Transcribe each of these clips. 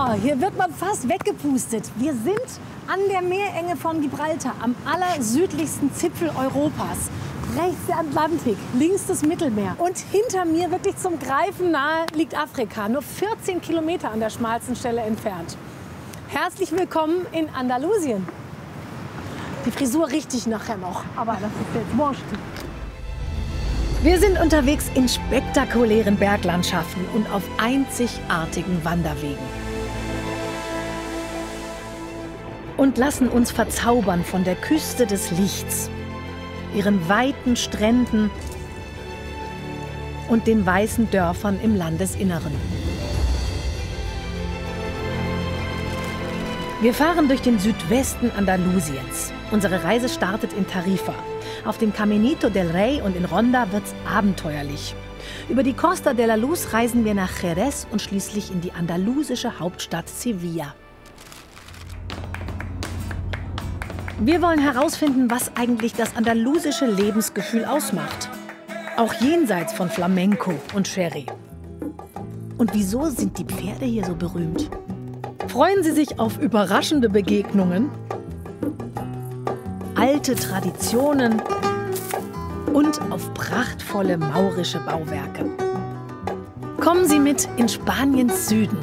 Boah, hier wird man fast weggepustet. Wir sind an der Meerenge von Gibraltar, am allersüdlichsten Zipfel Europas. Rechts der Atlantik, links das Mittelmeer. Und hinter mir, wirklich zum Greifen nahe, liegt Afrika. Nur 14 Kilometer an der schmalsten Stelle entfernt. Herzlich willkommen in Andalusien. Die Frisur riecht ich nachher noch, aber das ist jetzt wurscht. Wir sind unterwegs in spektakulären Berglandschaften und auf einzigartigen Wanderwegen. Und lassen uns verzaubern von der Küste des Lichts, ihren weiten Stränden und den weißen Dörfern im Landesinneren. Wir fahren durch den Südwesten Andalusiens. Unsere Reise startet in Tarifa. Auf dem Caminito del Rey und in Ronda wird's abenteuerlich. Über die Costa de la Luz reisen wir nach Jerez und schließlich in die andalusische Hauptstadt Sevilla. Wir wollen herausfinden, was eigentlich das andalusische Lebensgefühl ausmacht. Auch jenseits von Flamenco und Sherry. Und wieso sind die Pferde hier so berühmt? Freuen Sie sich auf überraschende Begegnungen, alte Traditionen und auf prachtvolle maurische Bauwerke. Kommen Sie mit in Spaniens Süden.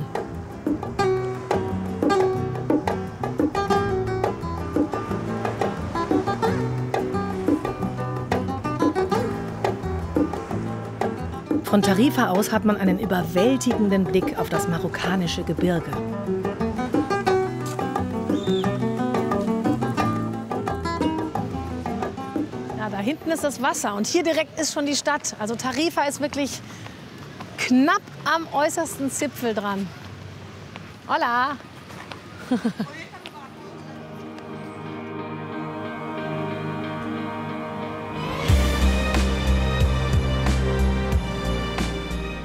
Von Tarifa aus hat man einen überwältigenden Blick auf das marokkanische Gebirge. Da hinten ist das Wasser und hier direkt ist schon die Stadt. Also Tarifa ist wirklich knapp am äußersten Zipfel dran. Hola!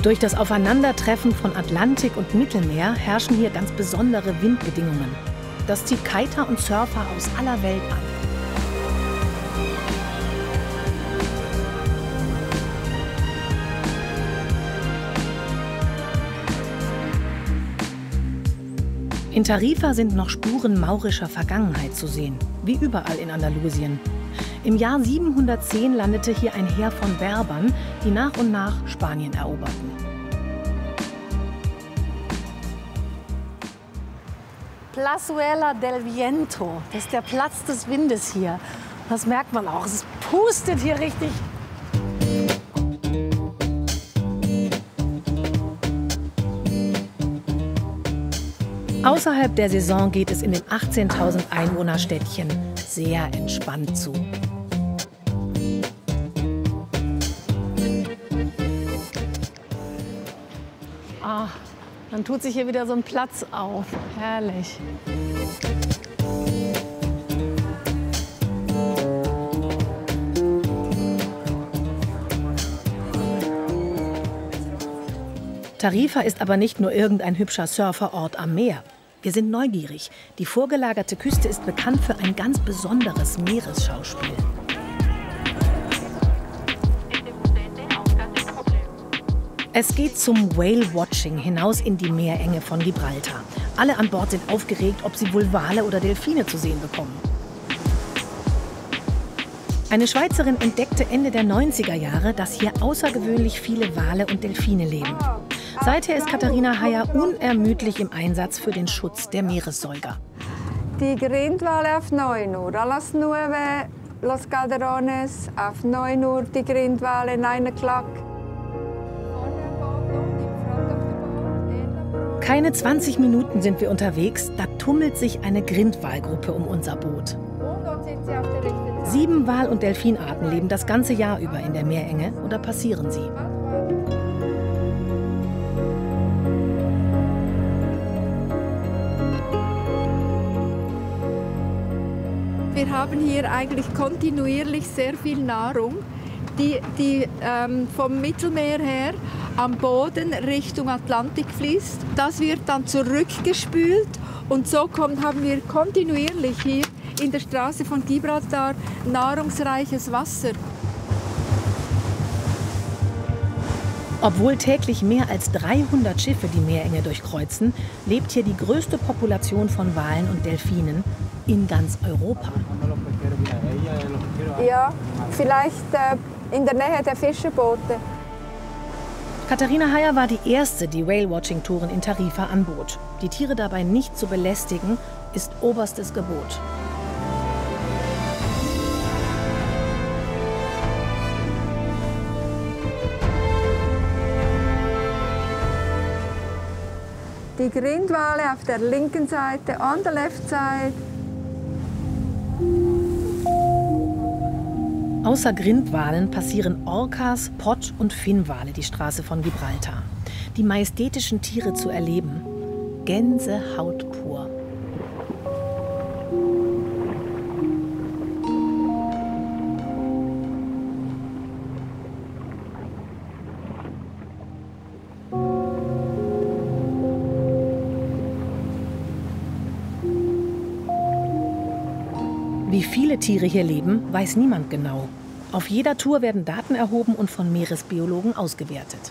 Durch das Aufeinandertreffen von Atlantik und Mittelmeer herrschen hier ganz besondere Windbedingungen. Das zieht Kiter und Surfer aus aller Welt an. In Tarifa sind noch Spuren maurischer Vergangenheit zu sehen, wie überall in Andalusien. Im Jahr 710 landete hier ein Heer von Berbern, die nach und nach Spanien eroberten. Plazuela del Viento, das ist der Platz des Windes hier. Das merkt man auch, es pustet hier richtig. Außerhalb der Saison geht es in dem 18.000 Einwohnerstädtchen sehr entspannt zu. Ah, dann tut sich hier wieder so ein Platz auf. Herrlich. Tarifa ist aber nicht nur irgendein hübscher Surferort am Meer. Wir sind neugierig. Die vorgelagerte Küste ist bekannt für ein ganz besonderes Meeresschauspiel. Es geht zum Whale-Watching hinaus in die Meerenge von Gibraltar. Alle an Bord sind aufgeregt, ob sie wohl Wale oder Delfine zu sehen bekommen. Eine Schweizerin entdeckte Ende der 90er Jahre, dass hier außergewöhnlich viele Wale und Delfine leben. Seither ist Katharina Heyer unermüdlich im Einsatz für den Schutz der Meeressäuger. Die Grindwale auf 9 Uhr, a las 9 los calderones, auf 9 Uhr die Grindwale, 9 o'clock. Keine 20 Minuten sind wir unterwegs, da tummelt sich eine Grindwalgruppe um unser Boot. 7 Wal- und Delfinarten leben das ganze Jahr über in der Meerenge oder passieren sie. Wir haben hier eigentlich kontinuierlich sehr viel Nahrung, die vom Mittelmeer her am Boden Richtung Atlantik fließt. Das wird dann zurückgespült und so haben wir kontinuierlich hier in der Straße von Gibraltar nahrungsreiches Wasser. Obwohl täglich mehr als 300 Schiffe die Meerenge durchkreuzen, lebt hier die größte Population von Walen und Delfinen in ganz Europa. Ja, vielleicht in der Nähe der Fischerboote. Katharina Heyer war die erste, die Whale-Watching-Touren in Tarifa anbot. Die Tiere dabei nicht zu belästigen, ist oberstes Gebot. Die Grindwale auf der linken Seite, on the left side. Außer Grindwalen passieren Orcas, Pott- und Finnwale die Straße von Gibraltar. Die majestätischen Tiere zu erleben, Gänsehaut pur. Wie viele Tiere hier leben, weiß niemand genau. Auf jeder Tour werden Daten erhoben und von Meeresbiologen ausgewertet.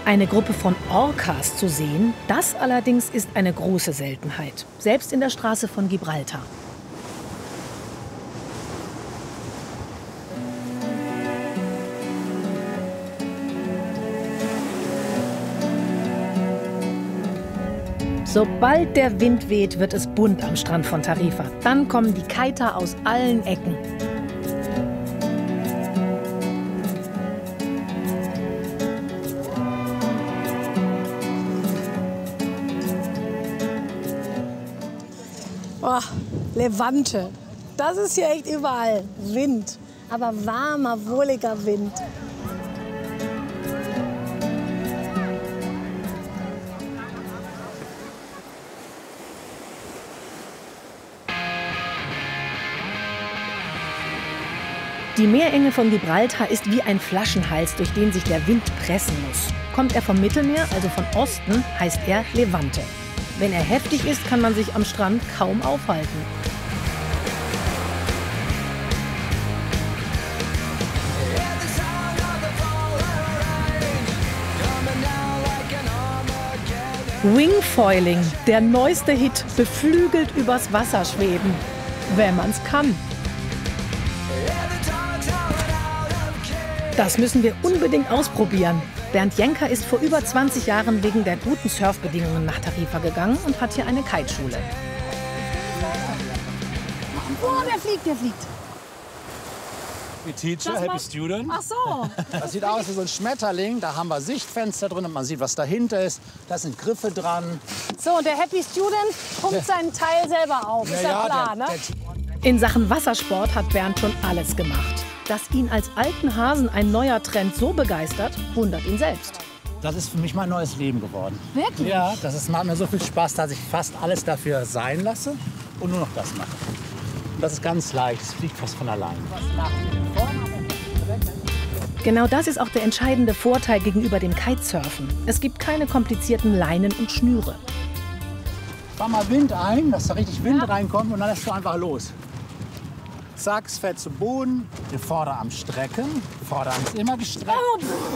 Eine Gruppe von Orcas zu sehen, das allerdings ist eine große Seltenheit, selbst in der Straße von Gibraltar. Sobald der Wind weht, wird es bunt am Strand von Tarifa. Dann kommen die Kiter aus allen Ecken. Oh, Levante. Das ist hier echt überall. Wind. Aber warmer, wohliger Wind. Die Meerenge von Gibraltar ist wie ein Flaschenhals, durch den sich der Wind pressen muss. Kommt er vom Mittelmeer, also von Osten, heißt er Levante. Wenn er heftig ist, kann man sich am Strand kaum aufhalten. Wingfoiling, der neueste Hit, beflügelt übers Wasser schweben, wenn man's kann. Das müssen wir unbedingt ausprobieren. Bernd Jenker ist vor über 20 Jahren wegen der guten Surfbedingungen nach Tarifa gegangen und hat hier eine Kiteschule. Oh, der fliegt, der fliegt. We teacher, happy student. Ach so. Das sieht aus wie so ein Schmetterling. Da haben wir Sichtfenster drin und man sieht, was dahinter ist. Da sind Griffe dran. So, und der Happy Student pumpt seinen Teil selber auf. Ist ja klar, ne? In Sachen Wassersport hat Bernd schon alles gemacht. Dass ihn als alten Hasen ein neuer Trend so begeistert, wundert ihn selbst. Das ist für mich mein neues Leben geworden. Wirklich? Ja, macht mir so viel Spaß, dass ich fast alles dafür sein lasse und nur noch das mache. Und das ist ganz leicht, es fliegt fast von allein. Genau das ist auch der entscheidende Vorteil gegenüber dem Kitesurfen. Es gibt keine komplizierten Leinen und Schnüre. Fahr mal Wind ein, dass da richtig Wind reinkommt und dann lässt du einfach los. Zack, es fällt zu Boden, den Vorderarm strecken. Vorderarm ist immer gestreckt.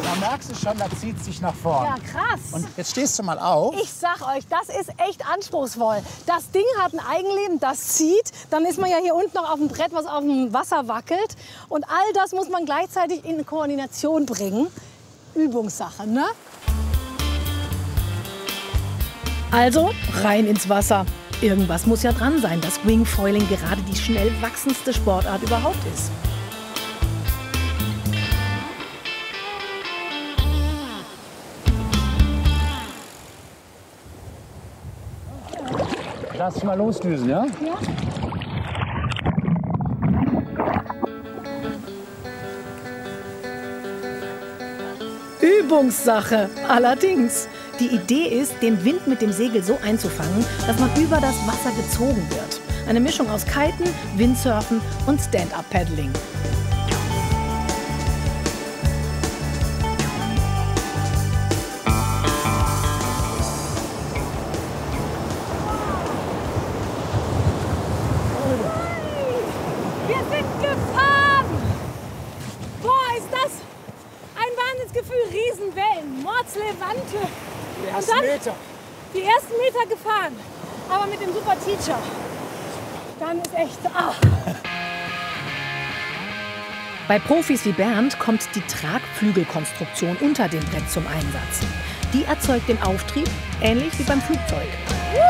Da merkst du schon, da zieht sich nach vorne. Ja, krass. Und jetzt stehst du mal auf. Ich sag euch, das ist echt anspruchsvoll. Das Ding hat ein Eigenleben, das zieht. Dann ist man ja hier unten noch auf dem Brett, was auf dem Wasser wackelt. Und all das muss man gleichzeitig in Koordination bringen. Übungssache, ne? Also rein ins Wasser. Irgendwas muss ja dran sein, dass Wingfoiling gerade die schnell wachsendste Sportart überhaupt ist. Lass dich mal losdüsen, ja? Ja. Übungssache, allerdings. Die Idee ist, den Wind mit dem Segel so einzufangen, dass man über das Wasser gezogen wird. Eine Mischung aus Kiten, Windsurfen und Stand-Up-Paddling. ist das? Ein Wahnsinnsgefühl, Riesenwellen, Mordslevante. Die ersten Meter. Die ersten Meter gefahren, aber mit dem super Teacher. Dann ist echt... Bei Profis wie Bernd kommt die Tragflügelkonstruktion unter dem Brett zum Einsatz. Die erzeugt den Auftrieb, ähnlich wie beim Flugzeug. Juhu!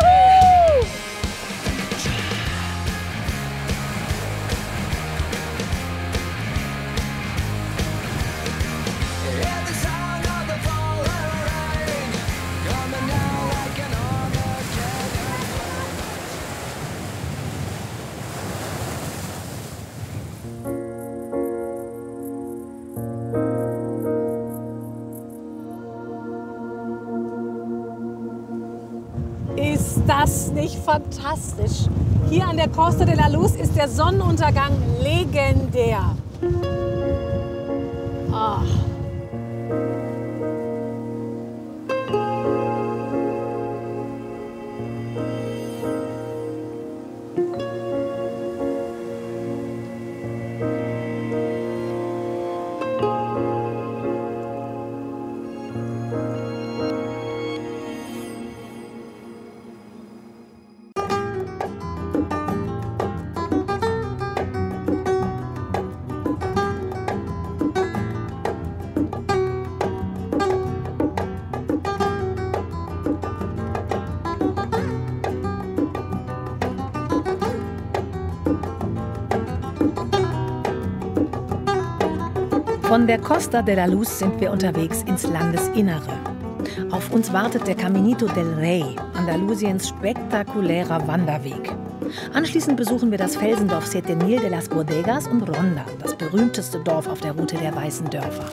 Ist das nicht fantastisch? Hier an der Costa de la Luz ist der Sonnenuntergang legendär. Ach. Von der Costa de la Luz sind wir unterwegs ins Landesinnere. Auf uns wartet der Caminito del Rey, Andalusiens spektakulärer Wanderweg. Anschließend besuchen wir das Felsendorf Setenil de las Bodegas und Ronda, das berühmteste Dorf auf der Route der Weißen Dörfer.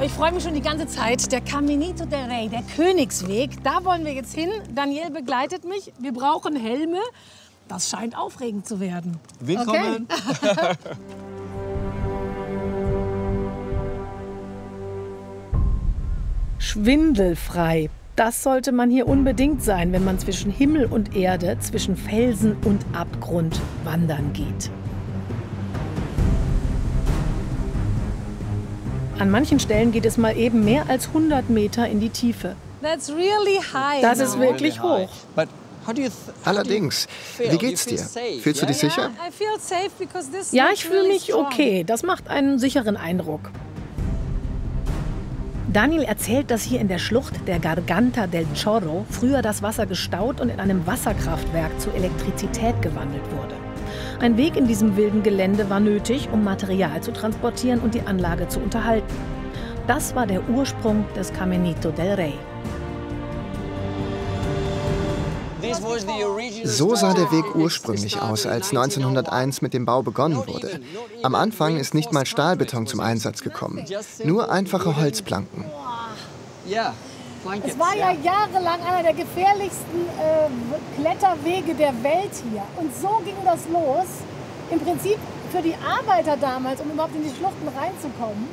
Ich freue mich schon die ganze Zeit. Der Caminito del Rey, der Königsweg, da wollen wir jetzt hin. Daniel begleitet mich. Wir brauchen Helme. Das scheint aufregend zu werden. Willkommen. Okay. Schwindelfrei. Das sollte man hier unbedingt sein, wenn man zwischen Himmel und Erde, zwischen Felsen und Abgrund wandern geht. An manchen Stellen geht es mal eben mehr als 100 Meter in die Tiefe. That's really high. Das ist wirklich hoch. Allerdings, wie geht's dir? Fühlst du dich sicher? I feel safe because this Ja, looks ich fühle really mich strong. okay. Das macht einen sicheren Eindruck. Daniel erzählt, dass hier in der Schlucht der Garganta del Chorro früher das Wasser gestaut und in einem Wasserkraftwerk zu Elektrizität gewandelt wurde. Ein Weg in diesem wilden Gelände war nötig, um Material zu transportieren und die Anlage zu unterhalten. Das war der Ursprung des Caminito del Rey. So sah der Weg ursprünglich aus, als 1901 mit dem Bau begonnen wurde. Am Anfang ist nicht mal Stahlbeton zum Einsatz gekommen, nur einfache Holzplanken. Es war ja jahrelang einer der gefährlichsten Kletterwege der Welt hier. Und so ging das los. Im Prinzip für die Arbeiter damals, um überhaupt in die Schluchten reinzukommen.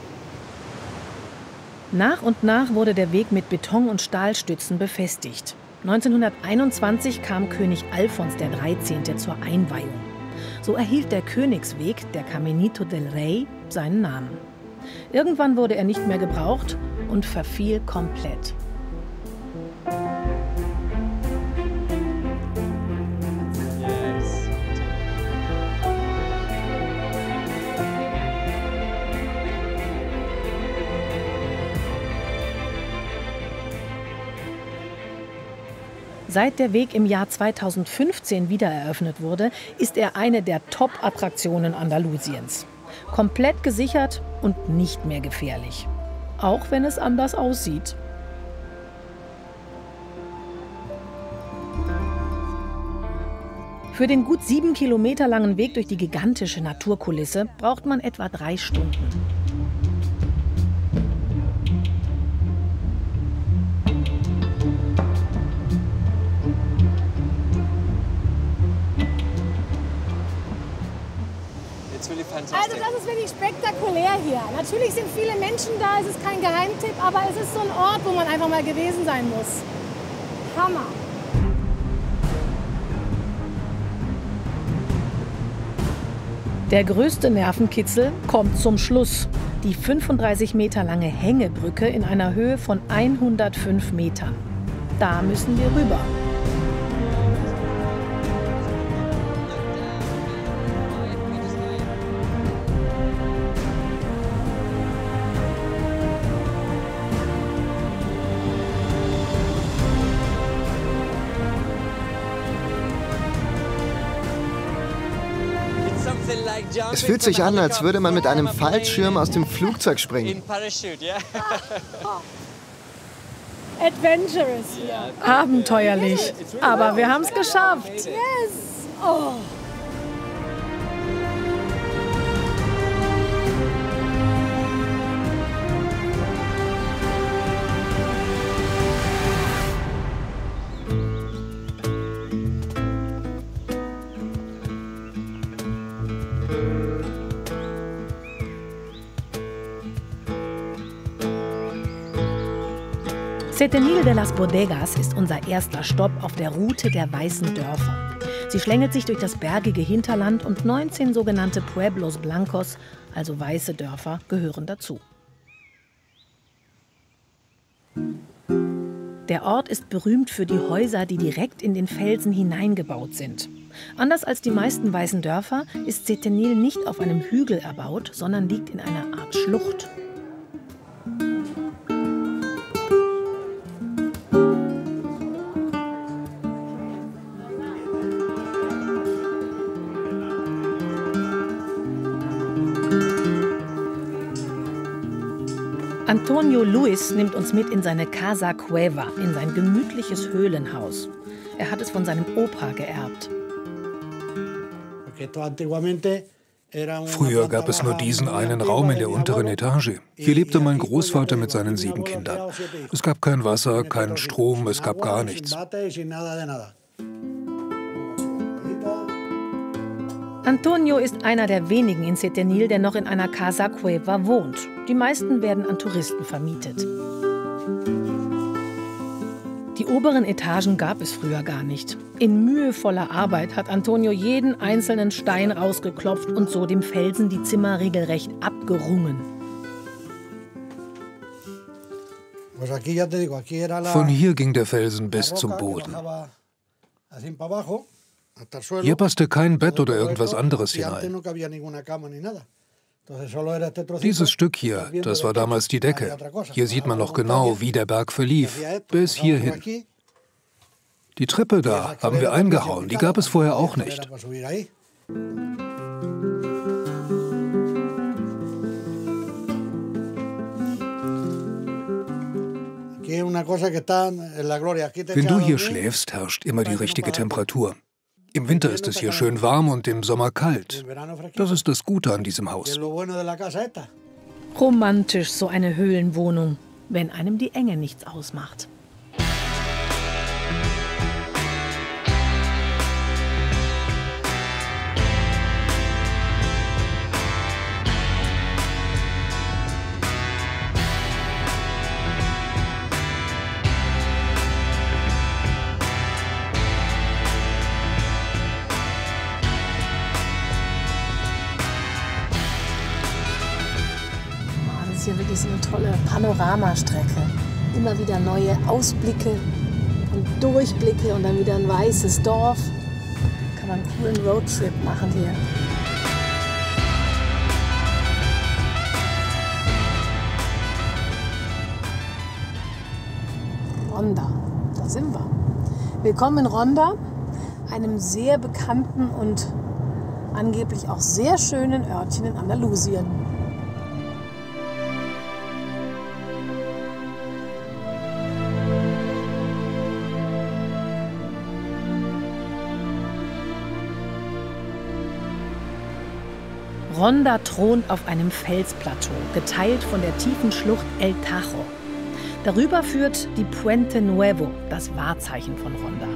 Nach und nach wurde der Weg mit Beton- und Stahlstützen befestigt. 1921 kam König Alfons XIII. Zur Einweihung. So erhielt der Königsweg, der Caminito del Rey, seinen Namen. Irgendwann wurde er nicht mehr gebraucht und verfiel komplett. Seit der Weg im Jahr 2015 wieder eröffnet wurde, ist er eine der Top-Attraktionen Andalusiens. Komplett gesichert und nicht mehr gefährlich. Auch wenn es anders aussieht. Für den gut 7 Kilometer langen Weg durch die gigantische Naturkulisse braucht man etwa 3 Stunden. das ist wirklich spektakulär hier. Natürlich sind viele Menschen da, es ist kein Geheimtipp, aber es ist so ein Ort, wo man einfach mal gewesen sein muss. Hammer. Der größte Nervenkitzel kommt zum Schluss. Die 35 Meter lange Hängebrücke in einer Höhe von 105 Metern. Da müssen wir rüber. Es fühlt sich an, als würde man mit einem Fallschirm aus dem Flugzeug springen. Adventurous. Abenteuerlich. Aber wir haben es geschafft. Yes. Oh. Setenil de las Bodegas ist unser erster Stopp auf der Route der weißen Dörfer. Sie schlängelt sich durch das bergige Hinterland und 19 sogenannte Pueblos Blancos, also weiße Dörfer, gehören dazu. Der Ort ist berühmt für die Häuser, die direkt in den Felsen hineingebaut sind. Anders als die meisten weißen Dörfer ist Setenil nicht auf einem Hügel erbaut, sondern liegt in einer Art Schlucht. Antonio Luis nimmt uns mit in seine Casa Cueva, in sein gemütliches Höhlenhaus. Er hat es von seinem Opa geerbt. Früher gab es nur diesen einen Raum in der unteren Etage. Hier lebte mein Großvater mit seinen 7 Kindern. Es gab kein Wasser, keinen Strom, es gab gar nichts. Antonio ist einer der wenigen in Setenil, der noch in einer Casa Cueva wohnt. Die meisten werden an Touristen vermietet. Die oberen Etagen gab es früher gar nicht. In mühevoller Arbeit hat Antonio jeden einzelnen Stein rausgeklopft und so dem Felsen die Zimmer regelrecht abgerungen. Von hier ging der Felsen bis zum Boden. Hier passte kein Bett oder irgendwas anderes hinein. Dieses Stück hier, das war damals die Decke. Hier sieht man noch genau, wie der Berg verlief, bis hierhin. Die Treppe da haben wir eingehauen, die gab es vorher auch nicht. Wenn du hier schläfst, herrscht immer die richtige Temperatur. Im Winter ist es hier schön warm und im Sommer kalt. Das ist das Gute an diesem Haus. Romantisch, so eine Höhlenwohnung, wenn einem die Enge nichts ausmacht. Das ist hier wirklich so eine tolle Panoramastrecke. Immer wieder neue Ausblicke und Durchblicke und dann wieder ein weißes Dorf. Kann man einen coolen Roadtrip machen hier. Ronda, da sind wir. Willkommen in Ronda, einem sehr bekannten und angeblich auch sehr schönen Örtchen in Andalusien. Ronda thront auf einem Felsplateau, geteilt von der tiefen Schlucht El Tajo. Darüber führt die Puente Nuevo, das Wahrzeichen von Ronda.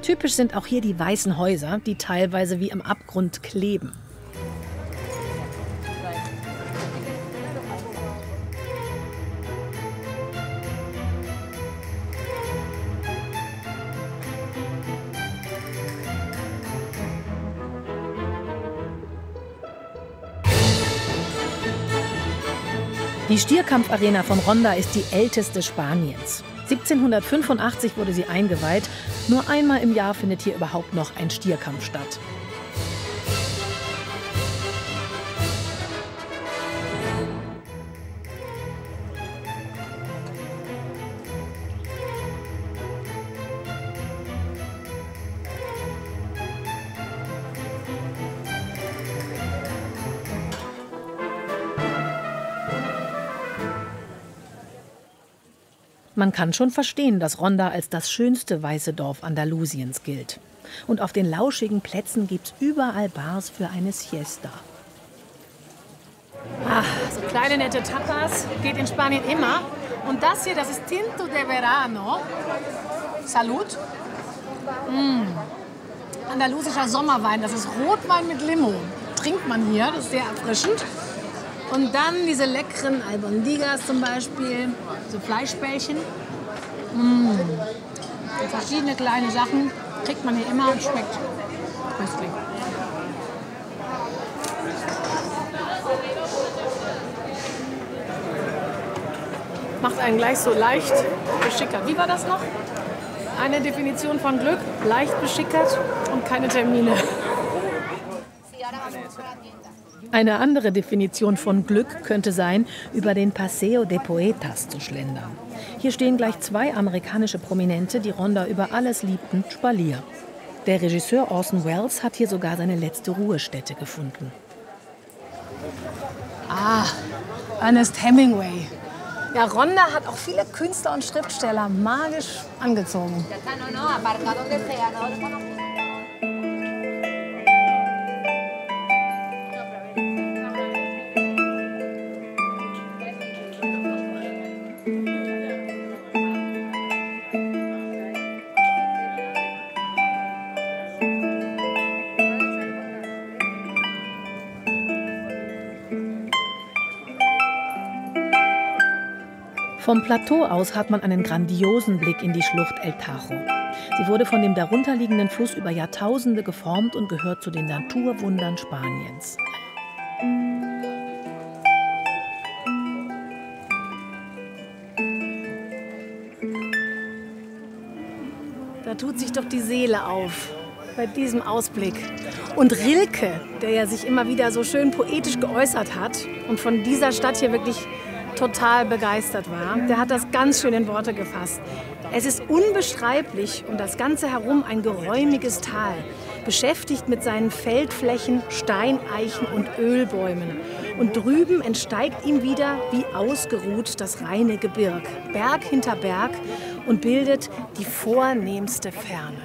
Typisch sind auch hier die weißen Häuser, die teilweise wie am Abgrund kleben. Die Stierkampfarena von Ronda ist die älteste Spaniens. 1785 wurde sie eingeweiht. Nur einmal im Jahr findet hier überhaupt noch ein Stierkampf statt. Man kann schon verstehen, dass Ronda als das schönste weiße Dorf Andalusiens gilt. Und auf den lauschigen Plätzen gibt's überall Bars für eine Siesta. Ach, so kleine nette Tapas geht in Spanien immer. Und das hier, das ist Tinto de Verano. Salud. Andalusischer Sommerwein, das ist Rotwein mit Limo. Trinkt man hier, das ist sehr erfrischend. Und dann diese leckeren Albondigas zum Beispiel, so Fleischbällchen. Verschiedene kleine Sachen kriegt man hier immer und schmeckt köstlich. Macht einen gleich so leicht beschickert. Wie war das noch? Eine Definition von Glück, leicht beschickert und keine Termine. Eine andere Definition von Glück könnte sein, über den Paseo de Poetas zu schlendern. Hier stehen gleich zwei amerikanische Prominente, die Ronda über alles liebten, Spalier. Der Regisseur Orson Welles hat hier sogar seine letzte Ruhestätte gefunden. Ah, Ernest Hemingway. Ja, Ronda hat auch viele Künstler und Schriftsteller magisch angezogen. Vom Plateau aus hat man einen grandiosen Blick in die Schlucht El Tajo. Sie wurde von dem darunterliegenden Fluss über Jahrtausende geformt und gehört zu den Naturwundern Spaniens. Da tut sich doch die Seele auf bei diesem Ausblick. Und Rilke, der ja sich immer wieder so schön poetisch geäußert hat und von dieser Stadt hier wirklich total begeistert war, der hat das ganz schön in Worte gefasst. Es ist unbeschreiblich um das Ganze herum ein geräumiges Tal, beschäftigt mit seinen Feldflächen, Steineichen und Ölbäumen. Und drüben entsteigt ihm wieder wie ausgeruht das reine Gebirg, Berg hinter Berg, und bildet die vornehmste Ferne.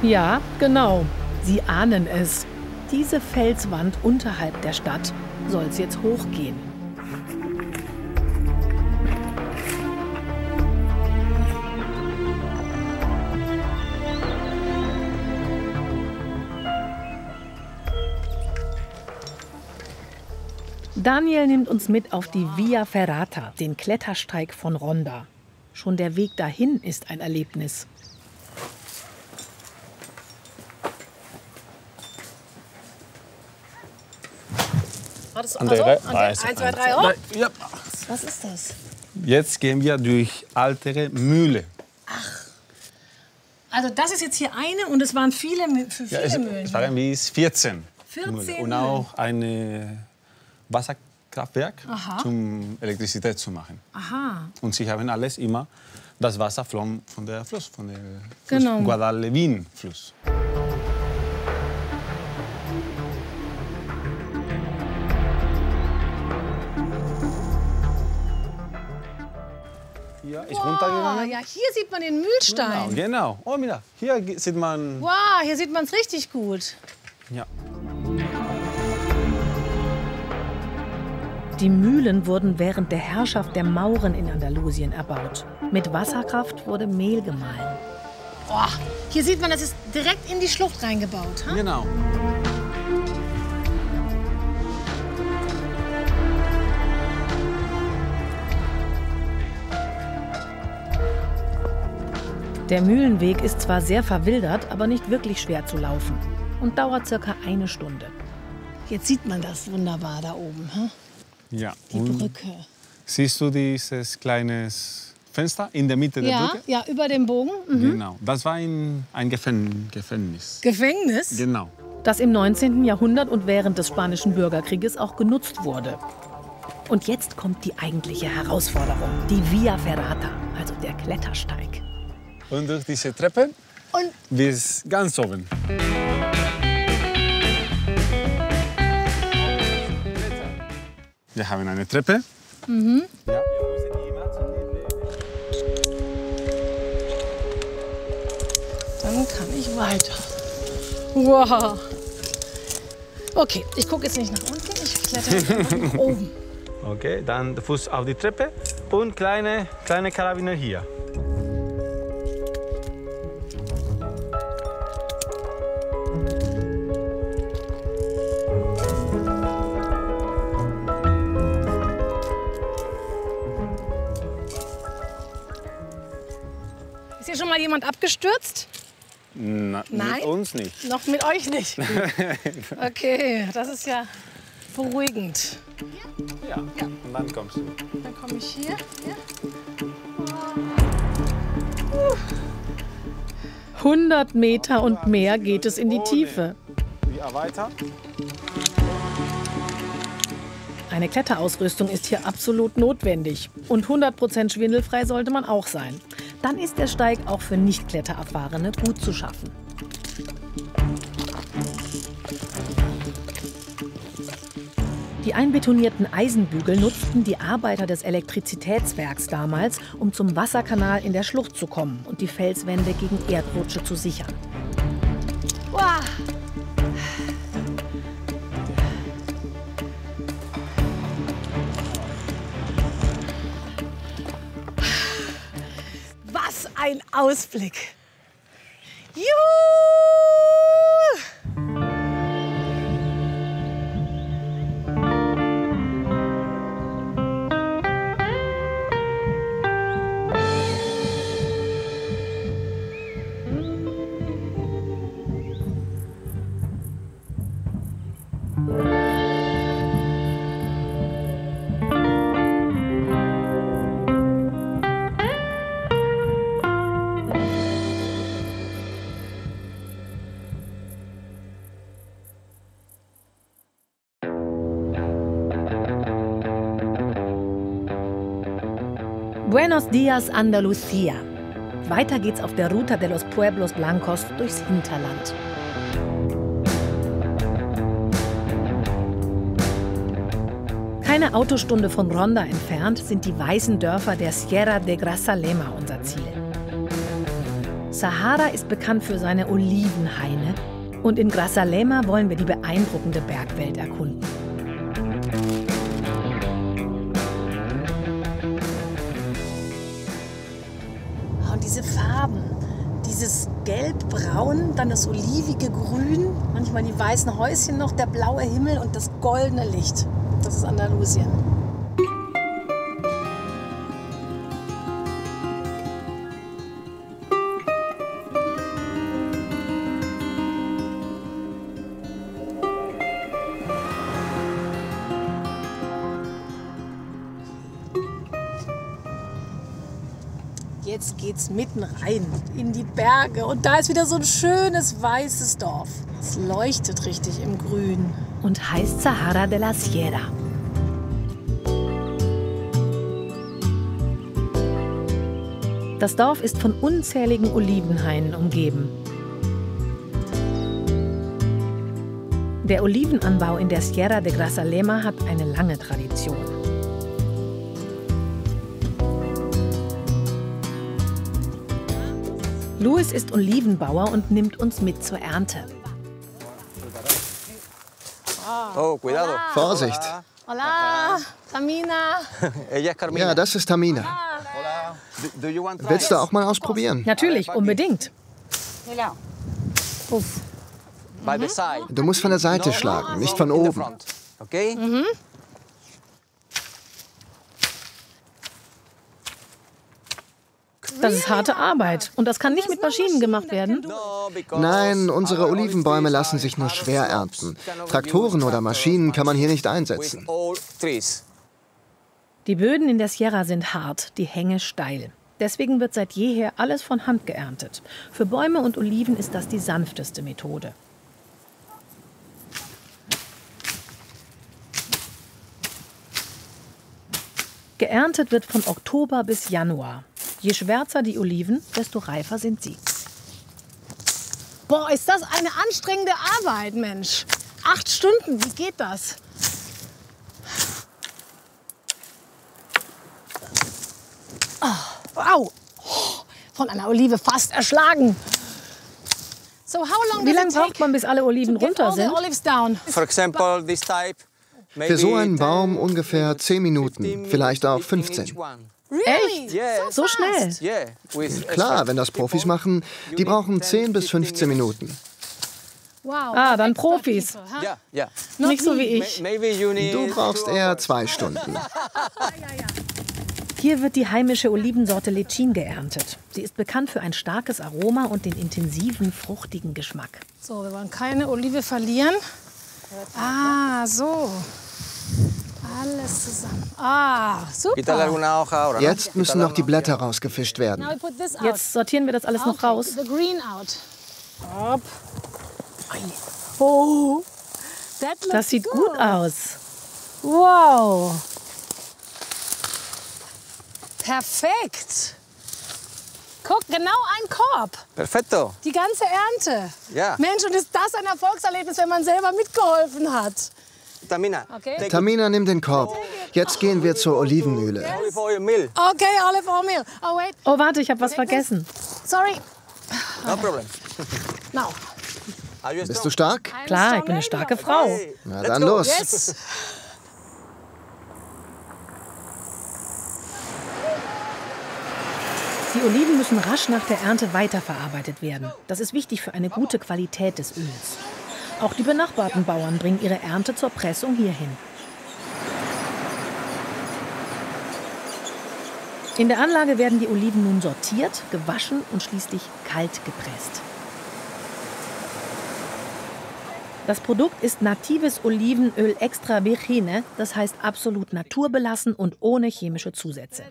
Ja, genau. Sie ahnen es. Diese Felswand unterhalb der Stadt soll es jetzt hochgehen. Daniel nimmt uns mit auf die Via Ferrata, den Klettersteig von Ronda. Schon der Weg dahin ist ein Erlebnis. Andere, 1, 2, 3, hopp. Ja. Was ist das? Jetzt gehen wir durch alte Mühle. Also das ist jetzt hier eine und es waren viele Mühlen. Es waren bis 14. 14 Mühle. Und auch ein Wasserkraftwerk zum Elektrizität zu machen. Aha. Und sie haben alles immer das Wasser von der Fluss, von der Genau. Guadalquivir-Fluss. hier ist runtergegangen. Ja, hier sieht man den Mühlstein. Genau. Oh, mira, hier sieht man... Wow, hier sieht man es richtig gut. Ja. Die Mühlen wurden während der Herrschaft der Mauren in Andalusien erbaut. Mit Wasserkraft wurde Mehl gemahlen. Oh, hier sieht man, das ist direkt in die Schlucht reingebaut. Ha? Genau. Der Mühlenweg ist zwar sehr verwildert, aber nicht wirklich schwer zu laufen und dauert circa 1 Stunde. Jetzt sieht man das wunderbar da oben. Ha? Ja. Die Brücke. Siehst du dieses kleine Fenster in der Mitte der Brücke? Ja, über dem Bogen. Genau. Das war ein Gefängnis. Gefängnis? Genau. Das im 19. Jahrhundert und während des Spanischen Bürgerkrieges auch genutzt wurde. Und jetzt kommt die eigentliche Herausforderung, die Via Ferrata, also der Klettersteig. Und durch diese Treppe bis ganz oben. Wir haben eine Treppe. Ja. Dann kann ich weiter. Wow. Okay, ich gucke jetzt nicht nach unten, ich kletter nach oben. Okay, dann Fuß auf die Treppe und kleine Karabiner hier. Ist hier schon mal jemand abgestürzt? Nein? Mit uns nicht. Noch mit euch nicht? Okay, das ist ja beruhigend. Ja, und dann kommst du. Dann komme ich hier. 100 Meter und mehr geht es in die Tiefe. Ja, weiter. Eine Kletterausrüstung ist hier absolut notwendig. Und 100% schwindelfrei sollte man auch sein. Dann ist der Steig auch für Nicht-Klettererfahrene gut zu schaffen. Die einbetonierten Eisenbügel nutzten die Arbeiter des Elektrizitätswerks damals, um zum Wasserkanal in der Schlucht zu kommen und die Felswände gegen Erdrutsche zu sichern. Wow. Was ein Ausblick! Juhu! Buenos Dias, Andalucía. Weiter geht's auf der Ruta de los Pueblos Blancos durchs Hinterland. Keine Autostunde von Ronda entfernt sind die weißen Dörfer der Sierra de Grazalema unser Ziel. Sahara ist bekannt für seine Olivenhaine und in Grazalema wollen wir die beeindruckende Bergwelt erkunden. Und diese Farben, dieses Gelb-Braun, dann das olivige Grün, manchmal die weißen Häuschen noch, der blaue Himmel und das goldene Licht. Das ist Andalusien. Jetzt geht's mitten rein in die Berge und da ist wieder so ein schönes weißes Dorf. Es leuchtet richtig im Grün. Und heißt Sahara de la Sierra. Das Dorf ist von unzähligen Olivenhainen umgeben. Der Olivenanbau in der Sierra de Grazalema hat eine lange Tradition. Luis ist Olivenbauer und nimmt uns mit zur Ernte. Oh, cuidado. Vorsicht. Hola, Tamina. Ella es Carmina. Ja, das ist Tamina. Hola. Do you want Willst du auch mal ausprobieren? Natürlich, unbedingt. by the side? Du musst von der Seite schlagen, nicht von In the oben. front. Okay? Das ist harte Arbeit. Und das kann nicht mit Maschinen gemacht werden. No, because Nein, unsere Olivenbäume lassen sich nur schwer ernten. Traktoren oder Maschinen kann man hier nicht einsetzen. with all trees. Die Böden in der Sierra sind hart, die Hänge steil. Deswegen wird seit jeher alles von Hand geerntet. Für Bäume und Oliven ist das die sanfteste Methode. Geerntet wird von Oktober bis Januar. Je schwärzer die Oliven, desto reifer sind sie. Boah, ist das eine anstrengende Arbeit, Mensch. 8 Stunden, wie geht das? Au! Von einer Olive fast erschlagen. So, how long Wie does lange it take braucht man, bis alle Oliven to get runter all the sind? olives down? For example, this type. Für so einen Baum ungefähr 10 Minuten, vielleicht auch 15. Really? Yeah. So schnell? Yeah. With Klar, wenn das Profis machen, die brauchen 10 bis 15 Minuten. Wow. Ah, dann Profis. Yeah, yeah. Nicht so wie ich. Maybe you need. Du brauchst eher 2 Stunden. Hier wird die heimische Olivensorte Lecin geerntet. Sie ist bekannt für ein starkes Aroma und den intensiven, fruchtigen Geschmack. So, wir wollen keine Olive verlieren. Ah, so. Alles zusammen. Ah, Quítale super. alguna hoja ahora, ¿no? Jetzt müssen noch die Blätter rausgefischt werden. Now we put this out. Jetzt sortieren wir das alles noch Okay, raus. The green out. Up. Oh, that looks Das sieht gut aus. Wow. Perfekt. Guck, genau ein Korb. Perfecto. Die ganze Ernte. Ja. Mensch, und ist das ein Erfolgserlebnis, wenn man selber mitgeholfen hat? Tamina. Okay. Take Tamina, nimm den Korb. Jetzt gehen wir zur Olivenmühle. olive oil mill. Okay, olive oil meal. Oh, wait. Oh, warte, ich habe was vergessen. Sorry. No problem. Now. Are you Bist du stark? I'm Klar, strong ich bin eine lady. starke Frau. Hey, Na let's dann go. los. Yes. Die Oliven müssen rasch nach der Ernte weiterverarbeitet werden. Das ist wichtig für eine gute Qualität des Öls. Auch die benachbarten Bauern bringen ihre Ernte zur Pressung hierhin. In der Anlage werden die Oliven nun sortiert, gewaschen und schließlich kalt gepresst. Das Produkt ist natives Olivenöl extra virgine, das heißt absolut naturbelassen und ohne chemische Zusätze.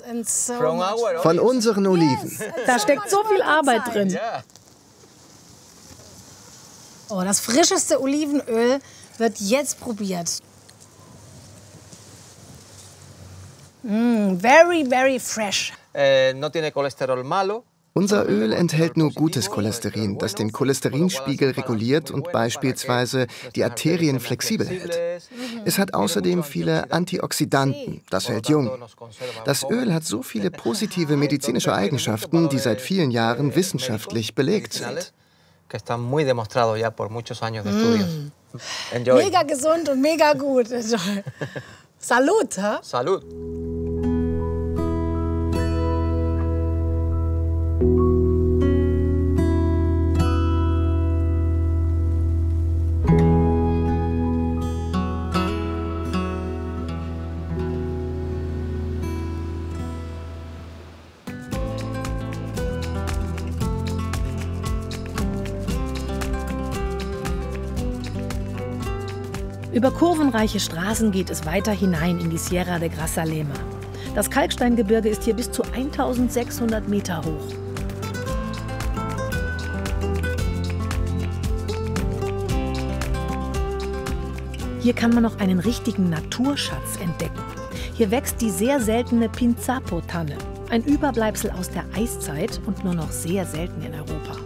And so From much. our Von unseren Oliven. Da steckt so viel Arbeit drin. Yeah. Oh, das frischeste Olivenöl wird jetzt probiert. Very, very fresh. No tiene colesterol malo. Unser Öl enthält nur gutes Cholesterin, das den Cholesterinspiegel reguliert und beispielsweise die Arterien flexibel hält. Es hat außerdem viele Antioxidanten, das hält jung. Das Öl hat so viele positive medizinische Eigenschaften, die seit vielen Jahren wissenschaftlich belegt sind. Que están muy demostrados ya por muchos años de estudios. Enjoy. Mega gesund und mega gut. Salut, hä? Salud. Über kurvenreiche Straßen geht es weiter hinein in die Sierra de Grazalema. Das Kalksteingebirge ist hier bis zu 1600 Meter hoch. Hier kann man noch einen richtigen Naturschatz entdecken. Hier wächst die sehr seltene Pinzapo-Tanne, ein Überbleibsel aus der Eiszeit und nur noch sehr selten in Europa.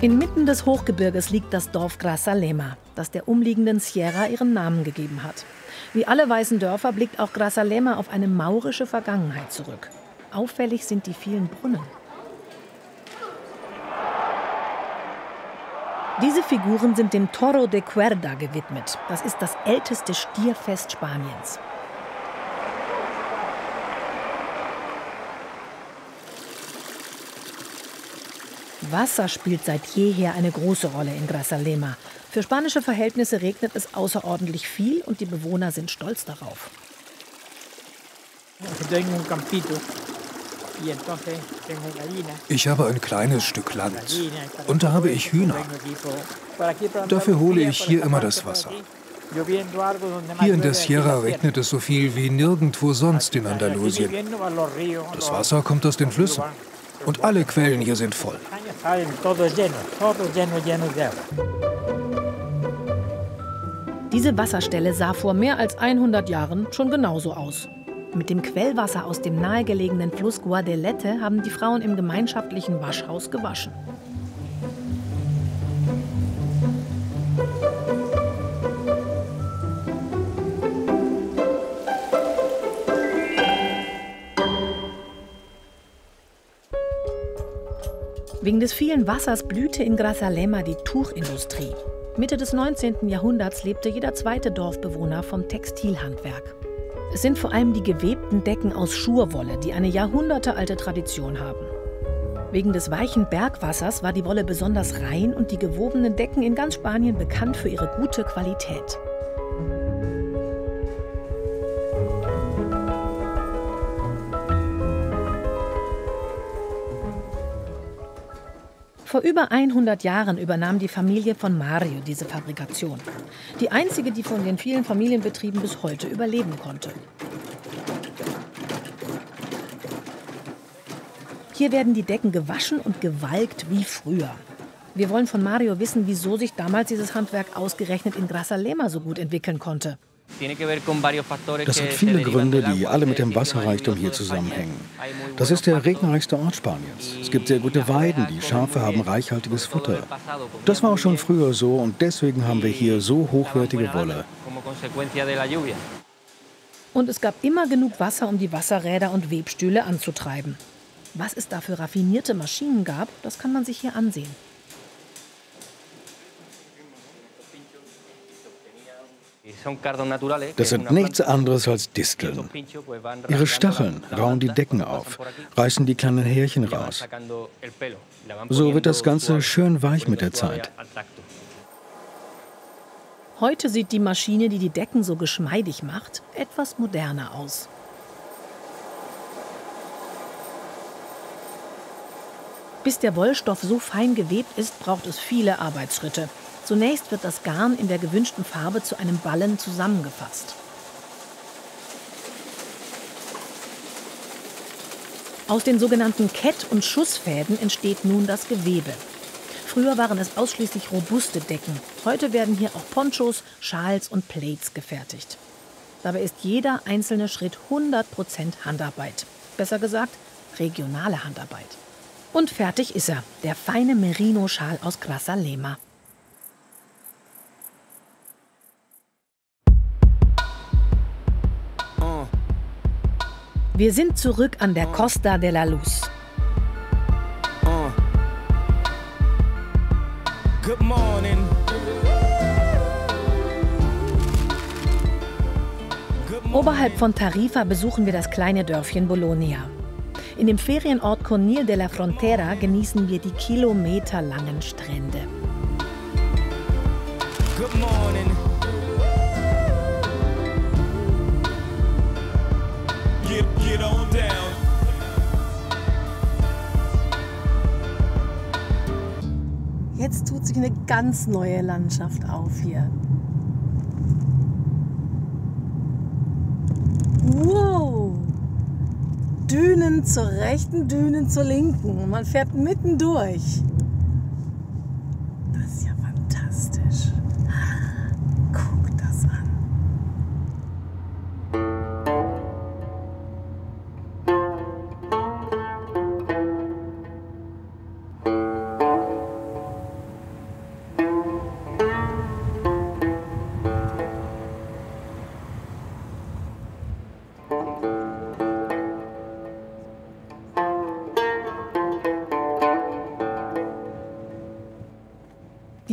Inmitten des Hochgebirges liegt das Dorf Grazalema, das der umliegenden Sierra ihren Namen gegeben hat. Wie alle weißen Dörfer blickt auch Grazalema auf eine maurische Vergangenheit zurück. Auffällig sind die vielen Brunnen. Diese Figuren sind dem Toro de Cuerda gewidmet. Das ist das älteste Stierfest Spaniens. Wasser spielt seit jeher eine große Rolle in Grazalema. Für spanische Verhältnisse regnet es außerordentlich viel und die Bewohner sind stolz darauf. Ich habe ein kleines Stück Land und da habe ich Hühner. Dafür hole ich hier immer das Wasser. Hier in der Sierra regnet es so viel wie nirgendwo sonst in Andalusien. Das Wasser kommt aus den Flüssen und alle Quellen hier sind voll. Diese Wasserstelle sah vor mehr als 100 Jahren schon genauso aus. Mit dem Quellwasser aus dem nahegelegenen Fluss Guadelete haben die Frauen im gemeinschaftlichen Waschhaus gewaschen. Wegen des vielen Wassers blühte in Grazalema die Tuchindustrie. Mitte des 19. Jahrhunderts lebte jeder zweite Dorfbewohner vom Textilhandwerk. Es sind vor allem die gewebten Decken aus Schurwolle, die eine jahrhundertealte Tradition haben. Wegen des weichen Bergwassers war die Wolle besonders rein und die gewobenen Decken in ganz Spanien bekannt für ihre gute Qualität. Vor über 100 Jahren übernahm die Familie von Mario diese Fabrikation. Die einzige, die von den vielen Familienbetrieben bis heute überleben konnte. Hier werden die Decken gewaschen und gewalkt wie früher. Wir wollen von Mario wissen, wieso sich damals dieses Handwerk ausgerechnet in Grazalema so gut entwickeln konnte. Das hat viele Gründe, die alle mit dem Wasserreichtum hier zusammenhängen. Das ist der regenreichste Ort Spaniens. Es gibt sehr gute Weiden, die Schafe haben reichhaltiges Futter. Das war auch schon früher so und deswegen haben wir hier so hochwertige Wolle. Und es gab immer genug Wasser, um die Wasserräder und Webstühle anzutreiben. Was es da für raffinierte Maschinen gab, das kann man sich hier ansehen. Das sind nichts anderes als Disteln. Ihre Stacheln rauen die Decken auf, reißen die kleinen Härchen raus. So wird das Ganze schön weich mit der Zeit. Heute sieht die Maschine, die die Decken so geschmeidig macht, etwas moderner aus. Bis der Wollstoff so fein gewebt ist, braucht es viele Arbeitsschritte. Zunächst wird das Garn in der gewünschten Farbe zu einem Ballen zusammengefasst. Aus den sogenannten Kett- und Schussfäden entsteht nun das Gewebe. Früher waren es ausschließlich robuste Decken. Heute werden hier auch Ponchos, Schals und Plates gefertigt. Dabei ist jeder einzelne Schritt 100% Handarbeit. Besser gesagt, regionale Handarbeit. Und fertig ist er, der feine Merino-Schal aus Grazalema. Wir sind zurück an der Costa de la Luz. Good morning. Oberhalb von Tarifa besuchen wir das kleine Dörfchen Bolonia. In dem Ferienort Conil de la Frontera genießen wir die kilometerlangen Strände. Good morning. Get on down. Jetzt tut sich eine ganz neue Landschaft auf hier. Wow! Dünen zur rechten, Dünen zur linken. Man fährt mitten durch. Das ist ja fantastisch. Guck das an.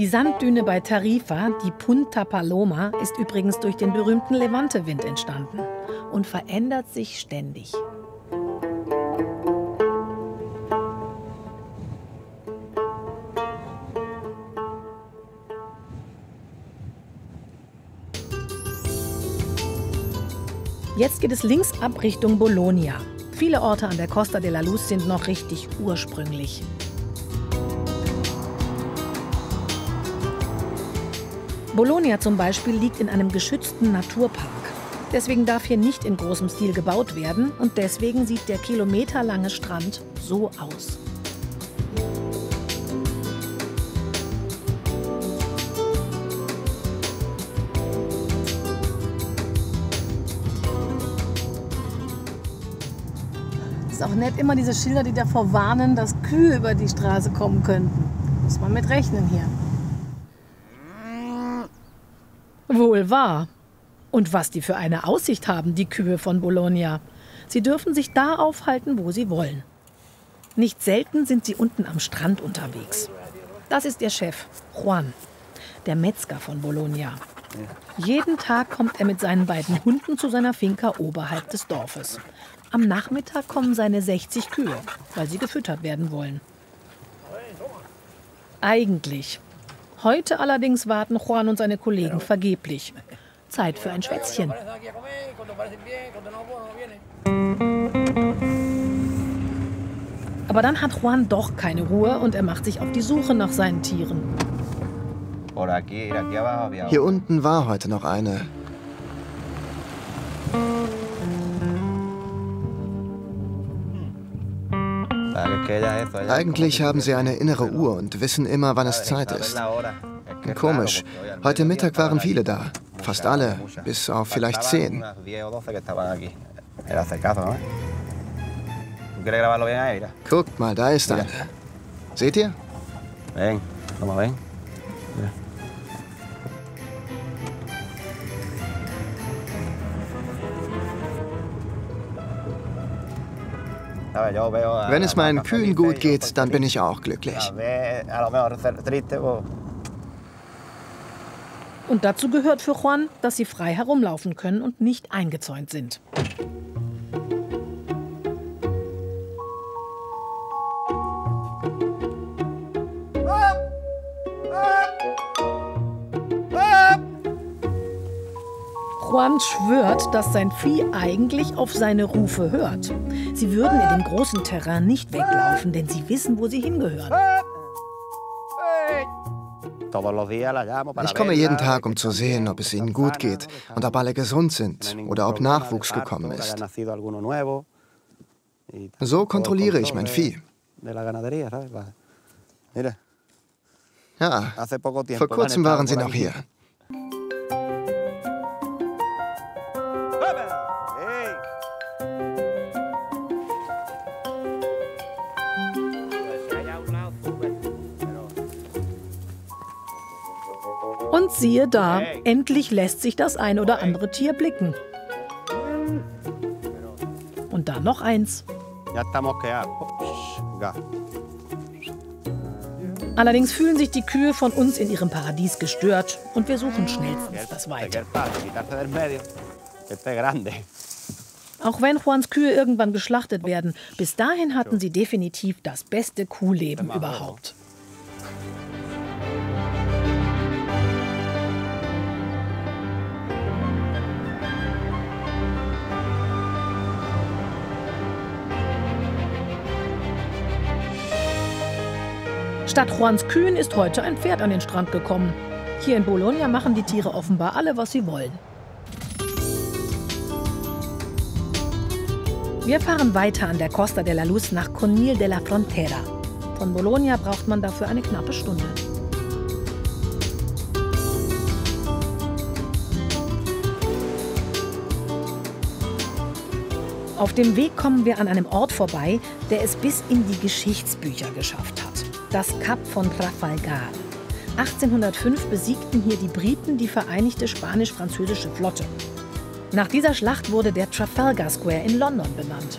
Die Sanddüne bei Tarifa, die Punta Paloma, ist übrigens durch den berühmten Levante-Wind entstanden und verändert sich ständig. Jetzt geht es links ab Richtung Bologna. Viele Orte an der Costa de la Luz sind noch richtig ursprünglich. Bologna zum Beispiel liegt in einem geschützten Naturpark. Deswegen darf hier nicht in großem Stil gebaut werden und deswegen sieht der kilometerlange Strand so aus. Ist auch nett, immer diese Schilder, die davor warnen, dass Kühe über die Straße kommen könnten. Muss man mit rechnen hier. Wohl wahr. Und was die für eine Aussicht haben, die Kühe von Bologna. Sie dürfen sich da aufhalten, wo sie wollen. Nicht selten sind sie unten am Strand unterwegs. Das ist ihr Chef, Juan, der Metzger von Bologna. Jeden Tag kommt er mit seinen beiden Hunden zu seiner Finca oberhalb des Dorfes. Am Nachmittag kommen seine 60 Kühe, weil sie gefüttert werden wollen. Eigentlich. Heute allerdings warten Juan und seine Kollegen vergeblich. Zeit für ein Schwätzchen. Aber dann hat Juan doch keine Ruhe und er macht sich auf die Suche nach seinen Tieren. Hier unten war heute noch eine. Eigentlich haben sie eine innere Uhr und wissen immer, wann es Zeit ist. Komisch. Heute Mittag waren viele da. Fast alle, bis auf vielleicht 10. Guckt mal, da ist eine. Seht ihr? Wenn es meinen Kühen gut geht, dann bin ich auch glücklich. Und dazu gehört für Juan, dass sie frei herumlaufen können und nicht eingezäunt sind. Juan schwört, dass sein Vieh eigentlich auf seine Rufe hört. Sie würden in dem großen Terrain nicht weglaufen, denn sie wissen, wo sie hingehören. Ich komme jeden Tag, um zu sehen, ob es ihnen gut geht und ob alle gesund sind oder ob Nachwuchs gekommen ist. So kontrolliere ich mein Vieh. Ja, vor kurzem waren sie noch hier. Und siehe da, endlich lässt sich das ein oder andere Tier blicken. Und dann noch eins. Allerdings fühlen sich die Kühe von uns in ihrem Paradies gestört und wir suchen schnellstens das Weite. Auch wenn Juans Kühe irgendwann geschlachtet werden, bis dahin hatten sie definitiv das beste Kuhleben überhaupt. Statt Juans Kühen ist heute ein Pferd an den Strand gekommen. Hier in Bologna machen die Tiere offenbar alle, was sie wollen. Wir fahren weiter an der Costa de la Luz nach Conil de la Frontera. Von Bologna braucht man dafür eine knappe Stunde. Auf dem Weg kommen wir an einem Ort vorbei, der es bis in die Geschichtsbücher geschafft hat. Das Kap von Trafalgar. 1805 besiegten hier die Briten die vereinigte spanisch-französische Flotte. Nach dieser Schlacht wurde der Trafalgar Square in London benannt.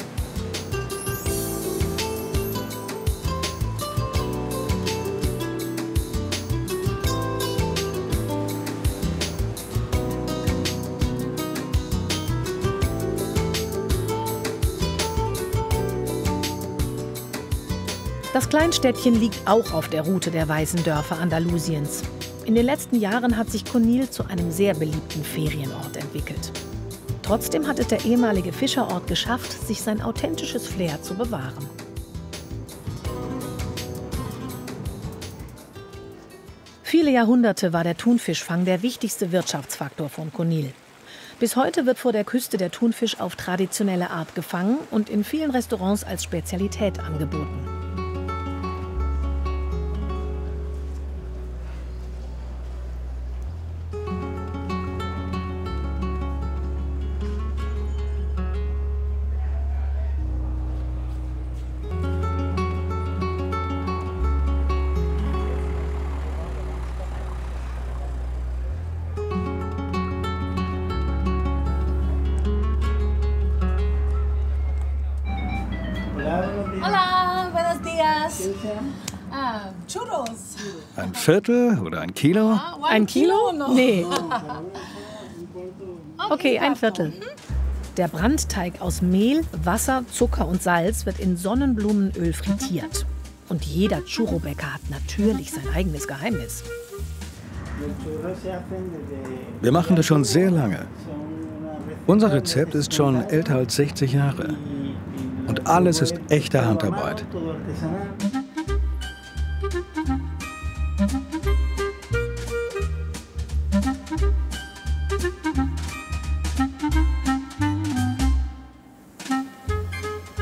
Das Kleinstädtchen liegt auch auf der Route der weißen Dörfer Andalusiens. In den letzten Jahren hat sich Conil zu einem sehr beliebten Ferienort entwickelt. Trotzdem hat es der ehemalige Fischerort geschafft, sich sein authentisches Flair zu bewahren. Viele Jahrhunderte war der Thunfischfang der wichtigste Wirtschaftsfaktor von Conil. Bis heute wird vor der Küste der Thunfisch auf traditionelle Art gefangen und in vielen Restaurants als Spezialität angeboten. Hola, buenos días. Churros. Ein Viertel oder ein Kilo? Ein Kilo? Nee. Okay, ein Viertel. Der Brandteig aus Mehl, Wasser, Zucker und Salz wird in Sonnenblumenöl frittiert. Und jeder Churrobäcker hat natürlich sein eigenes Geheimnis. Wir machen das schon sehr lange. Unser Rezept ist schon älter als 60 Jahre. Und alles ist echte Handarbeit.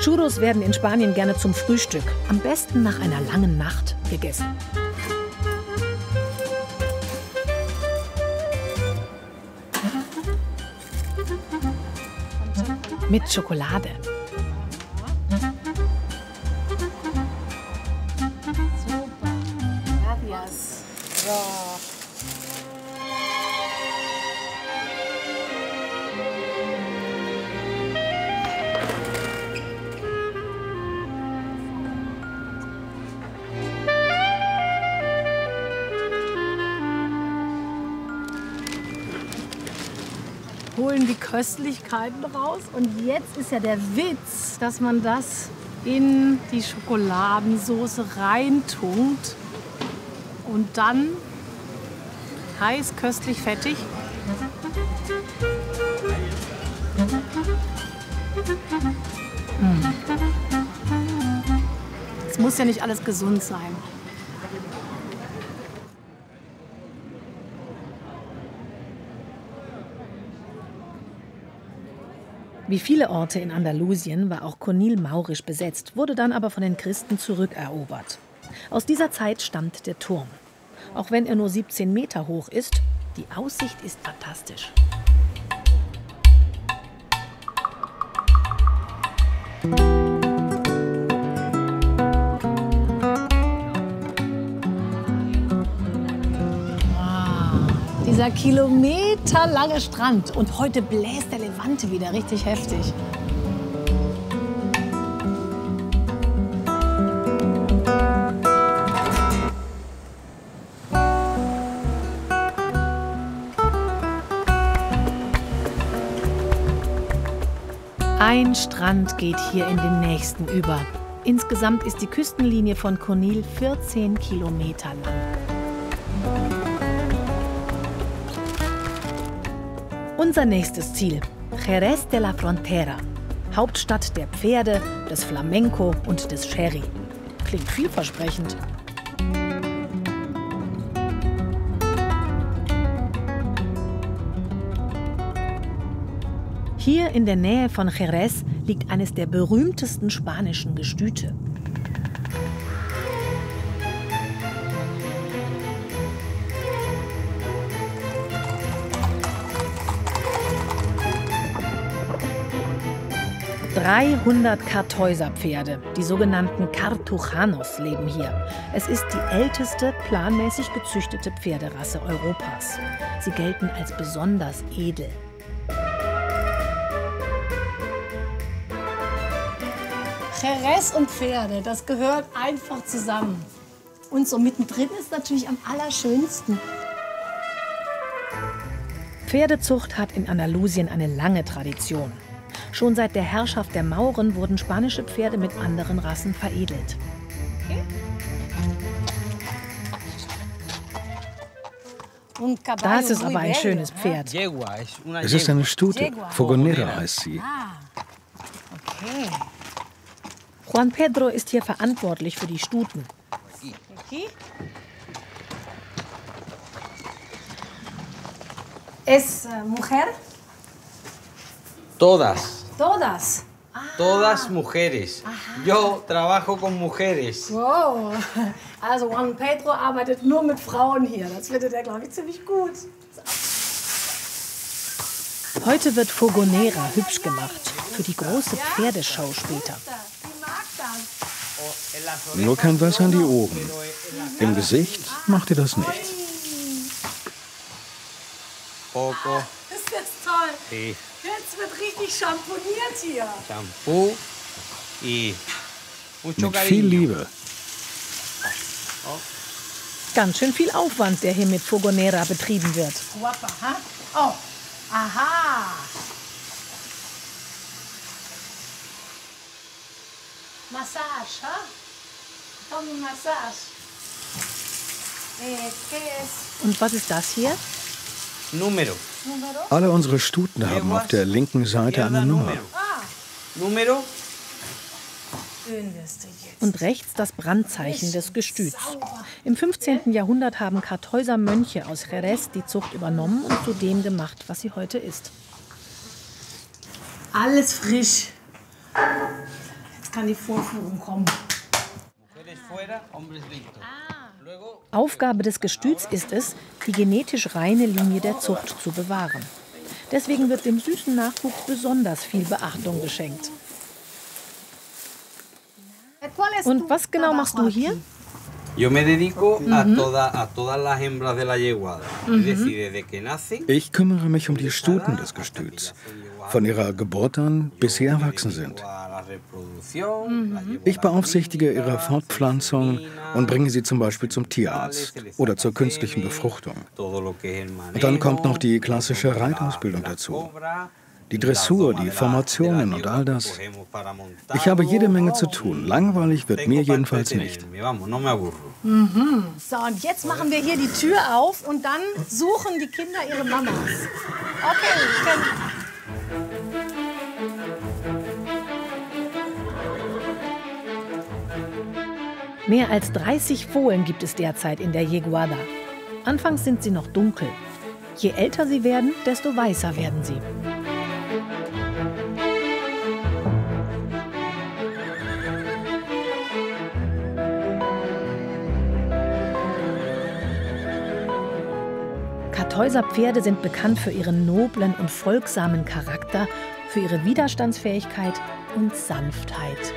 Churros werden in Spanien gerne zum Frühstück, am besten nach einer langen Nacht, gegessen. Mit Schokolade. Super. Gracias. So. Holen die Köstlichkeiten raus. Und jetzt ist ja der Witz, dass man das in die Schokoladensauce reintunkt und dann heiß, köstlich, fettig. Es muss ja nicht alles gesund sein. Wie viele Orte in Andalusien war auch Conil maurisch besetzt, wurde dann aber von den Christen zurückerobert. Aus dieser Zeit stammt der Turm. Auch wenn er nur 17 Meter hoch ist, die Aussicht ist fantastisch. Dieser kilometerlange Strand. Und heute bläst der Levante wieder richtig heftig. Ein Strand geht hier in den nächsten über. Insgesamt ist die Küstenlinie von Conil 14 Kilometer lang. Unser nächstes Ziel, Jerez de la Frontera, Hauptstadt der Pferde, des Flamenco und des Sherry. Klingt vielversprechend. Hier in der Nähe von Jerez liegt eines der berühmtesten spanischen Gestüte. (300 Kartäuserpferde, die sogenannten Cartujanos, leben hier. Es ist die älteste planmäßig gezüchtete Pferderasse Europas. Sie gelten als besonders edel. Jerez und Pferde, das gehört einfach zusammen. Und so mittendrin ist natürlich am allerschönsten. Pferdezucht hat in Andalusien eine lange Tradition. Schon seit der Herrschaft der Mauren wurden spanische Pferde mit anderen Rassen veredelt. Okay. Das ist aber ein schönes Pferd. Es ist eine Stute. Fogonera heißt sie. Okay. Juan Pedro ist hier verantwortlich für die Stuten. Es mujer? Todas. Todas. Todas mujeres. Yo trabajo con mujeres. Wow. Also Juan Pedro arbeitet nur mit Frauen hier. Das findet er, glaube ich, ziemlich gut. Heute wird Fogonera hübsch gemacht für die große Pferdeschau später. Nur kein Wasser in die Ohren. Im Gesicht macht ihr das nicht. Poco. Ist jetzt toll. Sí. Jetzt wird richtig schamponiert hier. Shampoo y mucho Mit viel cariño. Liebe. Ganz schön viel Aufwand, der hier mit Fogonera betrieben wird. Guapa, ha? Oh, aha. Massage, ha? Komm, Massage. ¿Qué es? Und was ist das hier? Número. Alle unsere Stuten haben auf der linken Seite eine Nummer. Número. Und rechts das Brandzeichen des Gestüts. Im 15. Jahrhundert haben Kartäuser Mönche aus Jerez die Zucht übernommen und zu dem gemacht, was sie heute ist. Alles frisch. Jetzt kann die Vorführung kommen. Aufgabe des Gestüts ist es, die genetisch reine Linie der Zucht zu bewahren. Deswegen wird dem süßen Nachwuchs besonders viel Beachtung geschenkt. Und was genau machst du hier? Yo me dedico a todas las hembras de la yeguada. Es decir, desde que nacen. Ich kümmere mich um die Stuten des Gestüts. Von ihrer Geburt an, bis sie erwachsen sind. Ich beaufsichtige ihre Fortpflanzung und bringe sie zum Beispiel zum Tierarzt oder zur künstlichen Befruchtung. Und dann kommt noch die klassische Reitausbildung dazu. Die Dressur, die Formationen und all das. Ich habe jede Menge zu tun. Langweilig wird mir jedenfalls nicht. So, und jetzt machen wir hier die Tür auf und dann suchen die Kinder ihre Mamas. Okay, Mehr als 30 Fohlen gibt es derzeit in der Yeguada. Anfangs sind sie noch dunkel. Je älter sie werden, desto weißer werden sie. Kartäuserpferde sind bekannt für ihren noblen und folgsamen Charakter, für ihre Widerstandsfähigkeit und Sanftheit.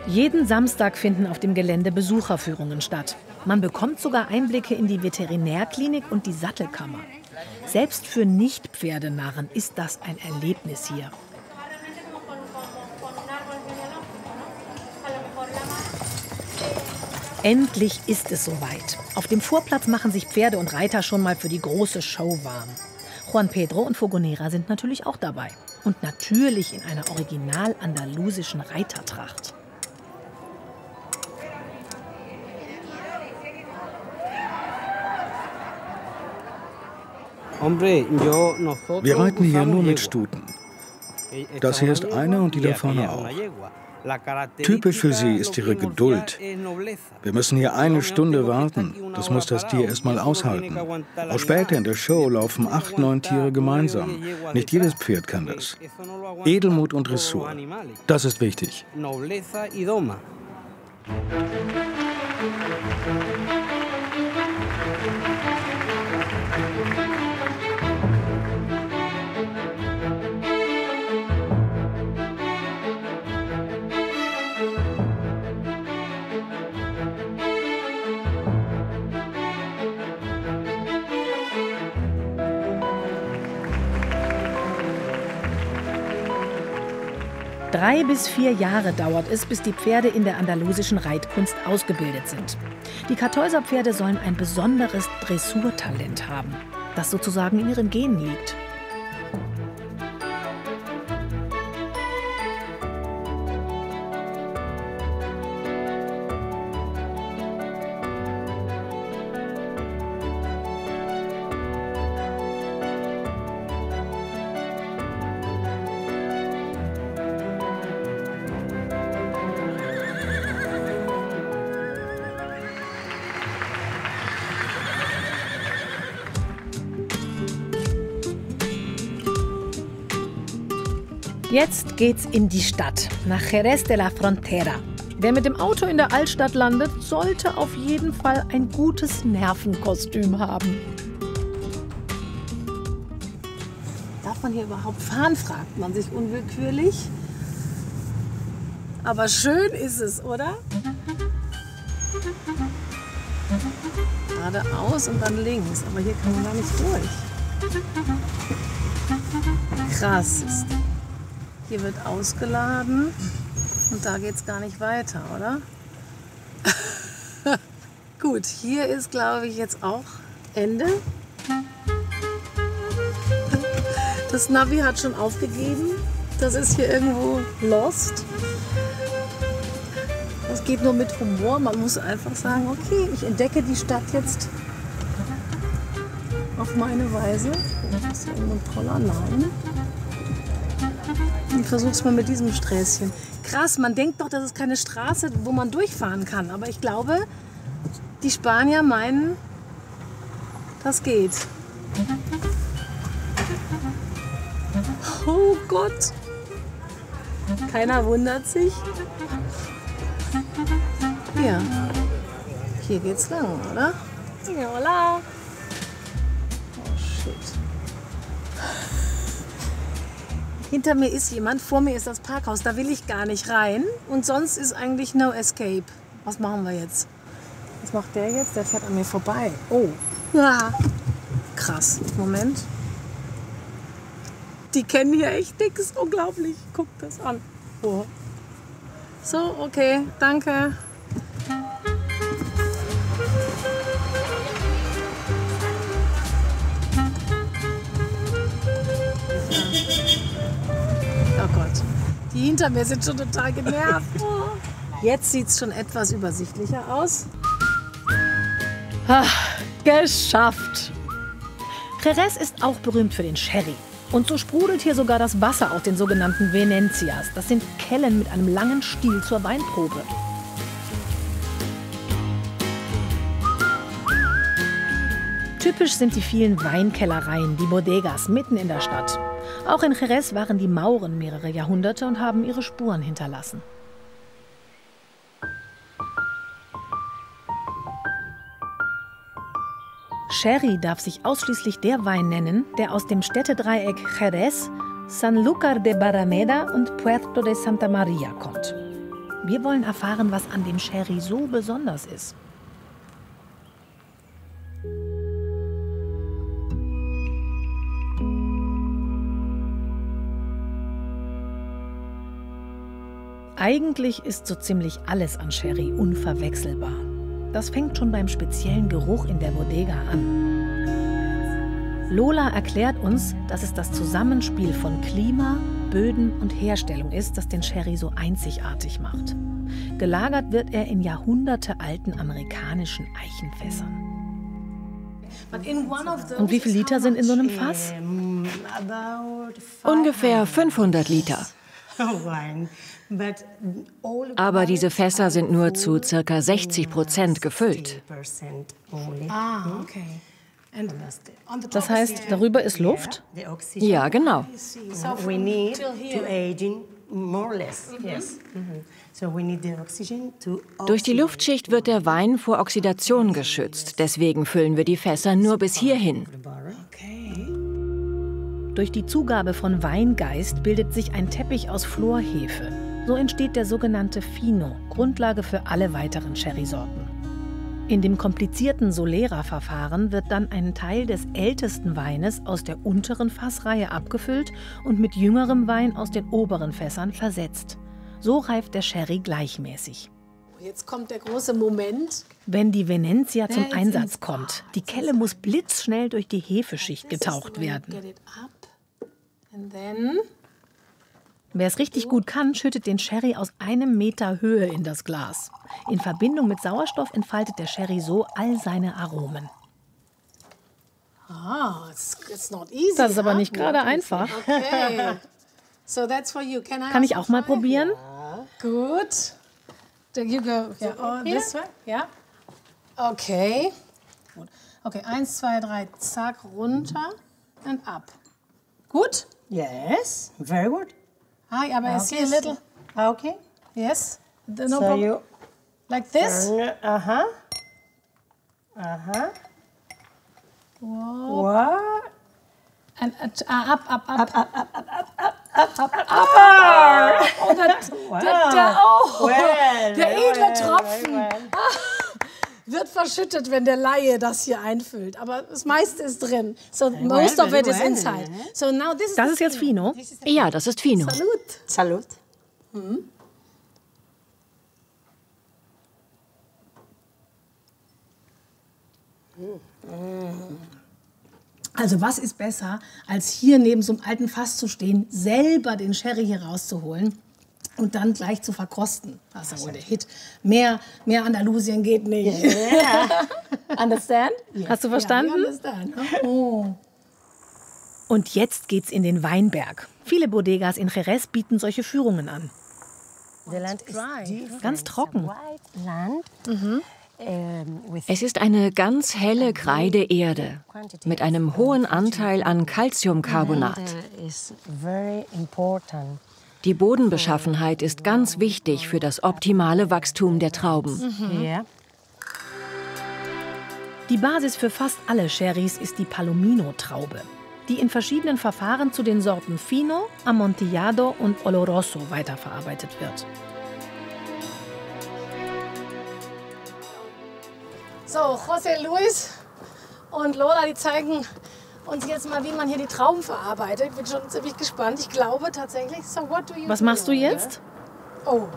Jeden Samstag finden auf dem Gelände Besucherführungen statt. Man bekommt sogar Einblicke in die Veterinärklinik und die Sattelkammer. Selbst für Nicht-Pferdenarren ist das ein Erlebnis hier. Endlich ist es soweit. Auf dem Vorplatz machen sich Pferde und Reiter schon mal für die große Show warm. Juan Pedro und Fogonera sind natürlich auch dabei. Und natürlich in einer original andalusischen Reitertracht. Wir reiten hier nur mit Stuten. Das hier ist eine und die da vorne auch. Typisch für sie ist ihre Geduld. Wir müssen hier eine Stunde warten. Das muss das Tier erst mal aushalten. Auch später in der Show laufen 8, 9 Tiere gemeinsam. Nicht jedes Pferd kann das. Edelmut und Dressur. Das ist wichtig. Drei bis 4 Jahre dauert es, bis die Pferde in der andalusischen Reitkunst ausgebildet sind. Die Kartäuserpferde sollen ein besonderes Dressurtalent haben, das sozusagen in ihren Genen liegt. Jetzt geht's in die Stadt, nach Jerez de la Frontera. Wer mit dem Auto in der Altstadt landet, sollte auf jeden Fall ein gutes Nervenkostüm haben. Darf man hier überhaupt fahren, fragt man sich unwillkürlich. Aber schön ist es, oder? Geradeaus und dann links, aber hier kann man gar nicht durch. Krass. Hier wird ausgeladen und da geht es gar nicht weiter, oder? Gut, hier ist, glaube ich, jetzt auch Ende. Das Navi hat schon aufgegeben. Das ist hier irgendwo lost. Das geht nur mit Humor. Man muss einfach sagen, okay, ich entdecke die Stadt jetzt auf meine Weise. Das ist irgendwo ein toller Nein. Ich versuche es mal mit diesem Sträßchen. Krass, man denkt doch, das ist keine Straße, wo man durchfahren kann. Aber ich glaube, die Spanier meinen, das geht. Oh Gott. Keiner wundert sich. Ja, hier geht's lang, oder? Hola. Oh shit. Hinter mir ist jemand, vor mir ist das Parkhaus, da will ich gar nicht rein. Und sonst ist eigentlich no escape. Was machen wir jetzt? Was macht der jetzt? Der fährt an mir vorbei. Oh. Ja. Krass. Moment. Die kennen hier echt nichts. Unglaublich. Guck das an. Oh. So, okay. Danke. Oh Gott. Die hinter mir sind schon total genervt. Jetzt sieht es schon etwas übersichtlicher aus. Geschafft! Jerez ist auch berühmt für den Sherry. Und so sprudelt hier sogar das Wasser aus den sogenannten Venencias. Das sind Kellen mit einem langen Stiel zur Weinprobe. Typisch sind die vielen Weinkellereien, die Bodegas mitten in der Stadt. Auch in Jerez waren die Mauren mehrere Jahrhunderte und haben ihre Spuren hinterlassen. Sherry darf sich ausschließlich der Wein nennen, der aus dem Städtedreieck Jerez, Sanlúcar de Barrameda und Puerto de Santa Maria kommt. Wir wollen erfahren, was an dem Sherry so besonders ist. Eigentlich ist so ziemlich alles an Sherry unverwechselbar. Das fängt schon beim speziellen Geruch in der Bodega an. Lola erklärt uns, dass es das Zusammenspiel von Klima, Böden und Herstellung ist, das den Sherry so einzigartig macht. Gelagert wird er in jahrhundertealten amerikanischen Eichenfässern. Und wie viele Liter sind in so einem Fass? Ungefähr 500 Liter. Aber diese Fässer sind nur zu ca. 60% gefüllt. Das heißt, darüber ist Luft? Ja, genau. Durch die Luftschicht wird der Wein vor Oxidation geschützt. Deswegen füllen wir die Fässer nur bis hierhin. Durch die Zugabe von Weingeist bildet sich ein Teppich aus Florhefe. So entsteht der sogenannte Fino, Grundlage für alle weiteren Sherry-Sorten. In dem komplizierten Solera-Verfahren wird dann ein Teil des ältesten Weines aus der unteren Fassreihe abgefüllt und mit jüngerem Wein aus den oberen Fässern versetzt. So reift der Sherry gleichmäßig. Jetzt kommt der große Moment. Wenn die Venencia zum Einsatz kommt, die Kelle muss blitzschnell durch die Hefeschicht getaucht werden. Wer es richtig gut kann, schüttet den Sherry aus 1 Meter Höhe in das Glas. In Verbindung mit Sauerstoff entfaltet der Sherry so all seine Aromen. Das ist aber nicht gerade einfach. Okay. So that's for you. Kann ich auch mal probieren? Gut. You go. Yeah. Oh, this way? Ja. Okay. Gut. Okay, 1, 2, 3, zack, runter und ab. Gut? Yes, very good. Hi, aber I see a little. Okay. Yes. No So problem. you Like this. turn. Whoa. What? And up. Oh, Der edle well, Tropfen. very well. Wird verschüttet, wenn der Laie das hier einfüllt. Aber das meiste ist drin. So most of it is inside. So now this is Das ist jetzt Fino. Ja, das ist Fino. Salut. Also was ist besser, als hier neben so einem alten Fass zu stehen, selber den Sherry hier rauszuholen und dann gleich zu verkosten. Das ist ja wohl der Hit. Mehr Andalusien geht nicht. Yeah. Understand? Hast du verstanden? Ja, understand. Oh. Und jetzt geht's in den Weinberg. Viele Bodegas in Jerez bieten solche Führungen an. The land is different. Ganz trocken. White land. With Es ist eine ganz helle Kreideerde mit einem hohen Anteil an Calciumcarbonat. is very important. Die Bodenbeschaffenheit ist ganz wichtig für das optimale Wachstum der Trauben. Yeah. Die Basis für fast alle Sherrys ist die Palomino-Traube, die in verschiedenen Verfahren zu den Sorten Fino, Amontillado und Oloroso weiterverarbeitet wird. So, José Luis und Lola, die zeigen uns jetzt mal, wie man hier die Trauben verarbeitet. Ich bin schon ziemlich gespannt. Ich glaube tatsächlich. So, what do you Was do? machst du jetzt? Oh,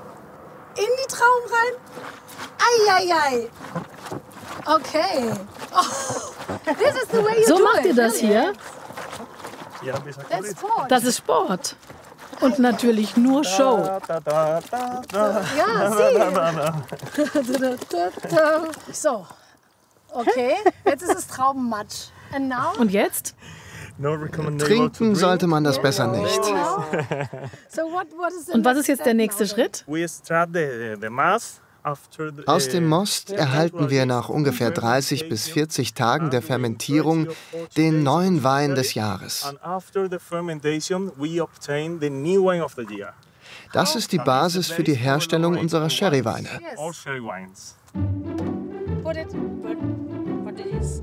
in die Trauben rein? Eieiei. Okay. Oh, this is the way you So do macht it. ihr das hier? That's sport. Das ist Sport. Und natürlich nur Show. Ja, sieh. So, okay. Jetzt ist es Traubenmatsch. And now? Und jetzt? Trinken sollte man das besser nicht. So what is the Und was next ist jetzt der step nächste now? Schritt? Aus dem Most erhalten wir nach ungefähr 30 bis 40 Tagen der Fermentierung den neuen Wein des Jahres. Das ist die Basis für die Herstellung unserer Sherryweine. Put it like this.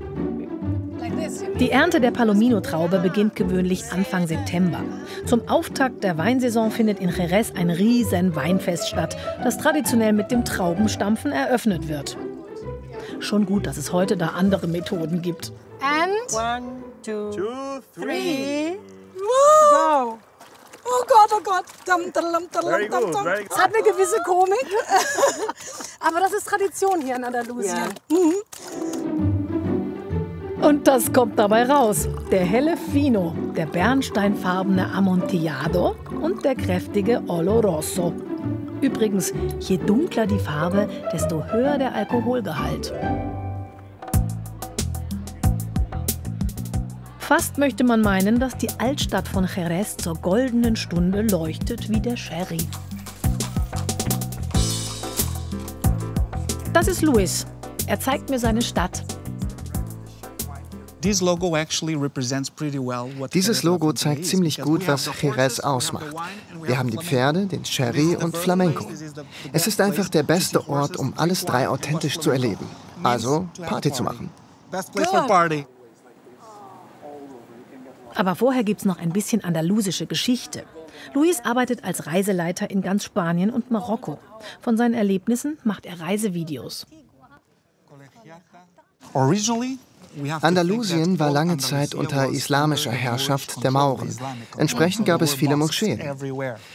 Die Ernte der Palomino-Traube beginnt gewöhnlich Anfang September. Zum Auftakt der Weinsaison findet in Jerez ein riesen Weinfest statt, das traditionell mit dem Traubenstampfen eröffnet wird. Schon gut, dass es heute da andere Methoden gibt. And 1, 2, 3. Go. Oh Gott. Es hat eine gewisse Komik. Aber das ist Tradition hier in Andalusien. Und das kommt dabei raus. Der helle Fino, der bernsteinfarbene Amontillado und der kräftige Oloroso. Übrigens, je dunkler die Farbe, desto höher der Alkoholgehalt. Fast möchte man meinen, dass die Altstadt von Jerez zur goldenen Stunde leuchtet wie der Sherry. Das ist Luis. Er zeigt mir seine Stadt. Dieses Logo zeigt ziemlich gut, was Jerez ausmacht. Wir haben die Pferde, den Sherry und Flamenco. Es ist einfach der beste Ort, um alles drei authentisch zu erleben. Also Party zu machen. Aber vorher gibt's noch ein bisschen andalusische Geschichte. Luis arbeitet als Reiseleiter in ganz Spanien und Marokko. Von seinen Erlebnissen macht er Reisevideos. Andalusien war lange Zeit unter islamischer Herrschaft der Mauren. Entsprechend gab es viele Moscheen.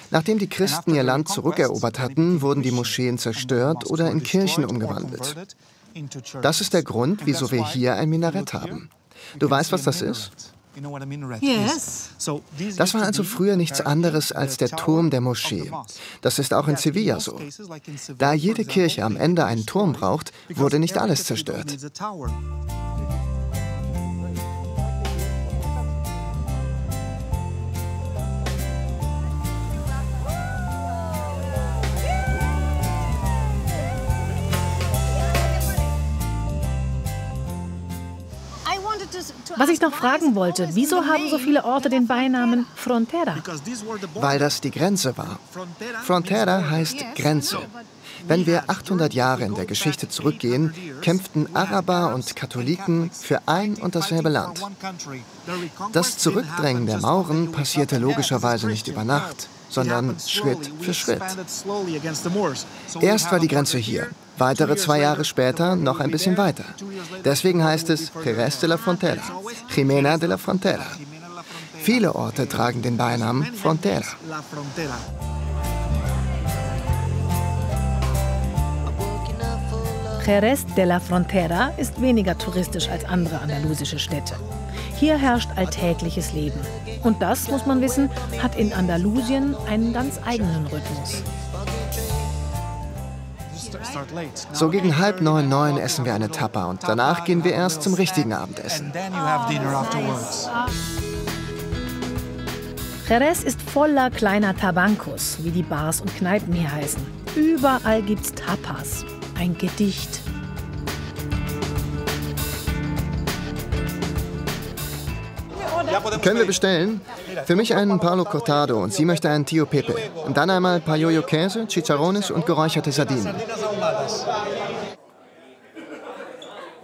Nachdem die Christen ihr Land zurückerobert hatten, wurden die Moscheen zerstört oder in Kirchen umgewandelt. Das ist der Grund, wieso wir hier ein Minarett haben. Du weißt, was das ist? Yes. Das war also früher nichts anderes als der Turm der Moschee. Das ist auch in Sevilla so. Da jede Kirche am Ende einen Turm braucht, wurde nicht alles zerstört. Was ich noch fragen wollte, wieso haben so viele Orte den Beinamen Frontera? Weil das die Grenze war. Frontera heißt Grenze. Wenn wir 800 Jahre in der Geschichte zurückgehen, kämpften Araber und Katholiken für ein und dasselbe Land. Das Zurückdrängen der Mauren passierte logischerweise nicht über Nacht, sondern Schritt für Schritt. Erst war die Grenze hier, weitere 2 Jahre später noch ein bisschen weiter. Deswegen heißt es Jerez de la Frontera, Jimena de la Frontera. Viele Orte tragen den Beinamen Frontera. Jerez de la Frontera ist weniger touristisch als andere andalusische Städte. Hier herrscht alltägliches Leben. Und das, muss man wissen, hat in Andalusien einen ganz eigenen Rhythmus. So gegen 8:30 essen wir eine Tapa und danach gehen wir erst zum richtigen Abendessen. Jerez ist voller kleiner Tabancos, wie die Bars und Kneipen hier heißen. Überall gibt's Tapas. Ein Gedicht. Können wir bestellen? Für mich einen Palo Cortado und sie möchte einen Tio Pepe. Und dann einmal Payoyo Käse, Chicharrones und geräucherte Sardinen.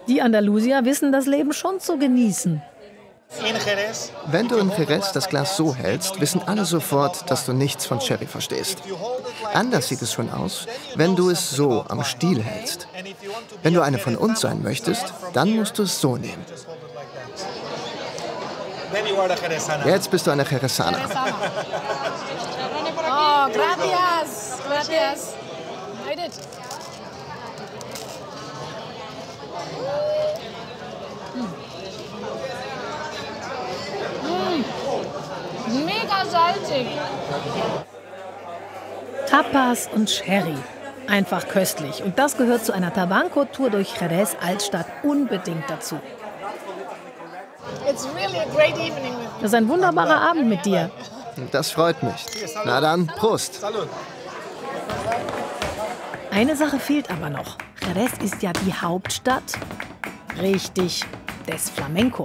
Die Andalusier wissen das Leben schon zu genießen. Wenn du in Jerez das Glas so hältst, wissen alle sofort, dass du nichts von Sherry verstehst. Anders sieht es schon aus, wenn du es so am Stiel hältst. Wenn du eine von uns sein möchtest, dann musst du es so nehmen. Jetzt bist du eine Jerezana. Oh, gracias. Gracias. Made it. Mega salzig. Tapas und Sherry. Einfach köstlich. Und das gehört zu einer Tabanco-Tour durch Jerez Altstadt unbedingt dazu. Das ist ein wunderbarer Abend mit dir. Das freut mich. Na dann, Prost. Eine Sache fehlt aber noch. Jerez ist ja die Hauptstadt, richtig, des Flamenco.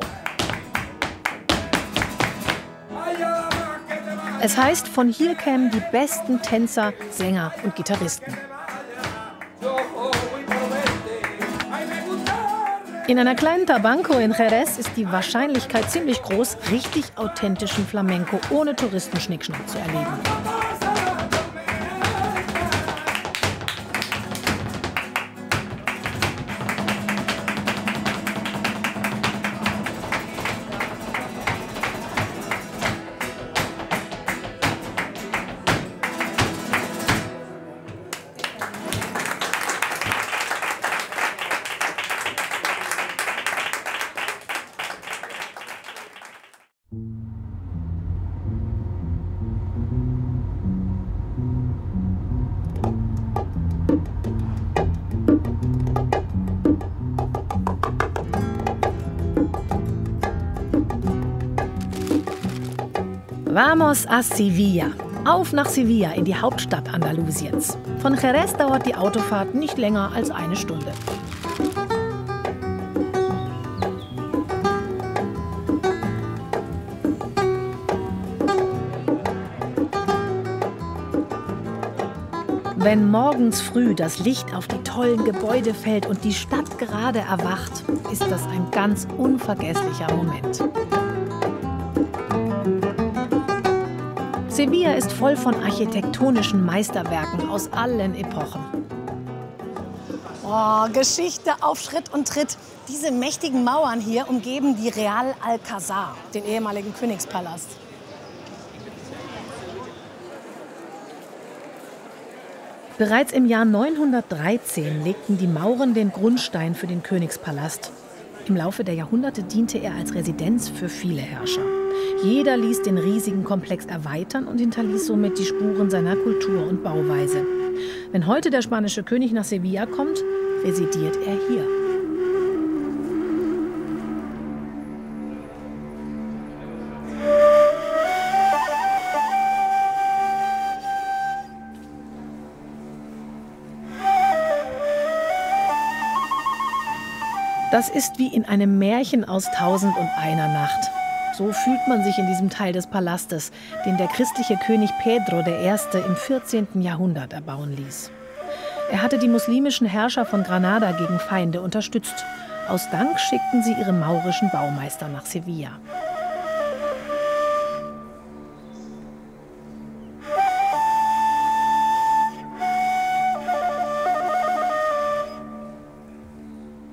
Es heißt, von hier kämen die besten Tänzer, Sänger und Gitarristen. In einer kleinen Tabanco in Jerez ist die Wahrscheinlichkeit ziemlich groß, richtig authentischen Flamenco ohne Touristenschnickschnack zu erleben. Vamos a Sevilla. Auf nach Sevilla in die Hauptstadt Andalusiens. Von Jerez dauert die Autofahrt nicht länger als 1 Stunde. Wenn morgens früh das Licht auf die tollen Gebäude fällt und die Stadt gerade erwacht, ist das ein ganz unvergesslicher Moment. Sevilla ist voll von architektonischen Meisterwerken aus allen Epochen. Oh, Geschichte auf Schritt und Tritt. Diese mächtigen Mauern hier umgeben die Real Alcázar, den ehemaligen Königspalast. Bereits im Jahr 913 legten die Mauren den Grundstein für den Königspalast. Im Laufe der Jahrhunderte diente er als Residenz für viele Herrscher. Jeder ließ den riesigen Komplex erweitern und hinterließ somit die Spuren seiner Kultur und Bauweise. Wenn heute der spanische König nach Sevilla kommt, residiert er hier. Das ist wie in einem Märchen aus 1001 Nacht. So fühlt man sich in diesem Teil des Palastes, den der christliche König Pedro I. im 14. Jahrhundert erbauen ließ. Er hatte die muslimischen Herrscher von Granada gegen Feinde unterstützt. Aus Dank schickten sie ihre maurischen Baumeister nach Sevilla.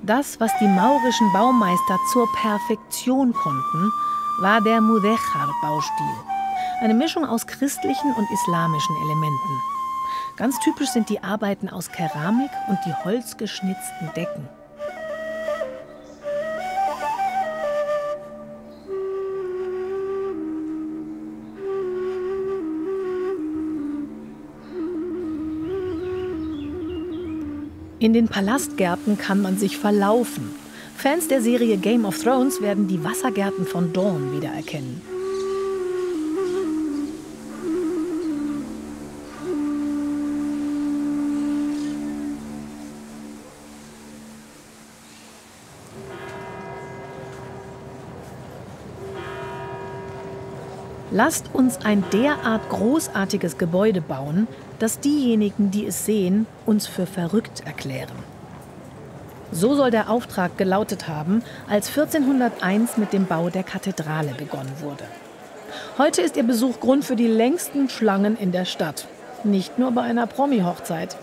Das, was die maurischen Baumeister zur Perfektion konnten, war der Mudéjar-Baustil. Eine Mischung aus christlichen und islamischen Elementen. Ganz typisch sind die Arbeiten aus Keramik und die holzgeschnitzten Decken. In den Palastgärten kann man sich verlaufen. Fans der Serie Game of Thrones werden die Wassergärten von Dorne wiedererkennen. Lasst uns ein derart großartiges Gebäude bauen, dass diejenigen, die es sehen, uns für verrückt erklären. So soll der Auftrag gelautet haben, als 1401 mit dem Bau der Kathedrale begonnen wurde. Heute ist ihr Besuch Grund für die längsten Schlangen in der Stadt. Nicht nur bei einer Promi-Hochzeit.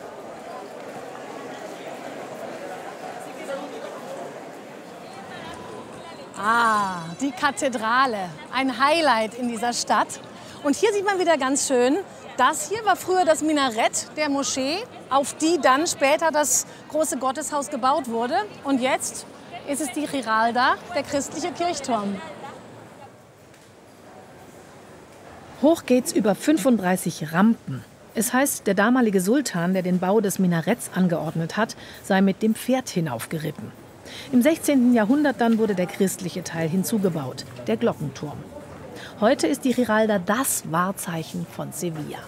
Ah, die Kathedrale. Ein Highlight in dieser Stadt. Und hier sieht man wieder ganz schön, das hier war früher das Minarett der Moschee, auf die dann später das große Gotteshaus gebaut wurde. Und jetzt ist es die Giralda, der christliche Kirchturm. Hoch geht's über 35 Rampen. Es heißt, der damalige Sultan, der den Bau des Minaretts angeordnet hat, sei mit dem Pferd hinaufgeritten. Im 16. Jahrhundert dann wurde der christliche Teil hinzugebaut, der Glockenturm. Heute ist die Giralda das Wahrzeichen von Sevilla.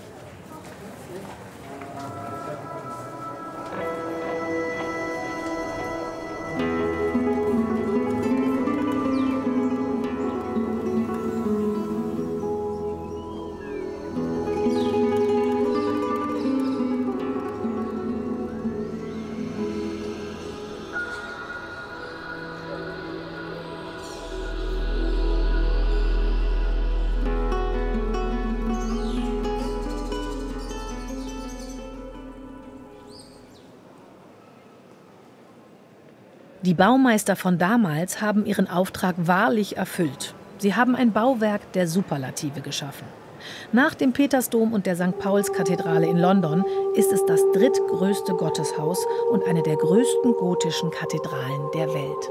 Die Baumeister von damals haben ihren Auftrag wahrlich erfüllt. Sie haben ein Bauwerk der Superlative geschaffen. Nach dem Petersdom und der St. Paulskathedrale in London ist es das drittgrößte Gotteshaus und eine der größten gotischen Kathedralen der Welt.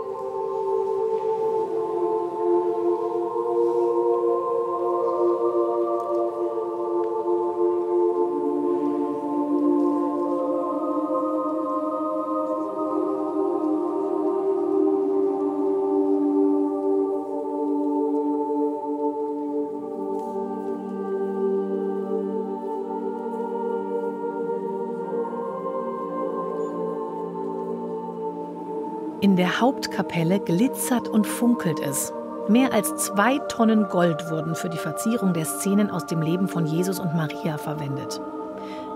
In der Hauptkapelle glitzert und funkelt es. Mehr als 2 Tonnen Gold wurden für die Verzierung der Szenen aus dem Leben von Jesus und Maria verwendet.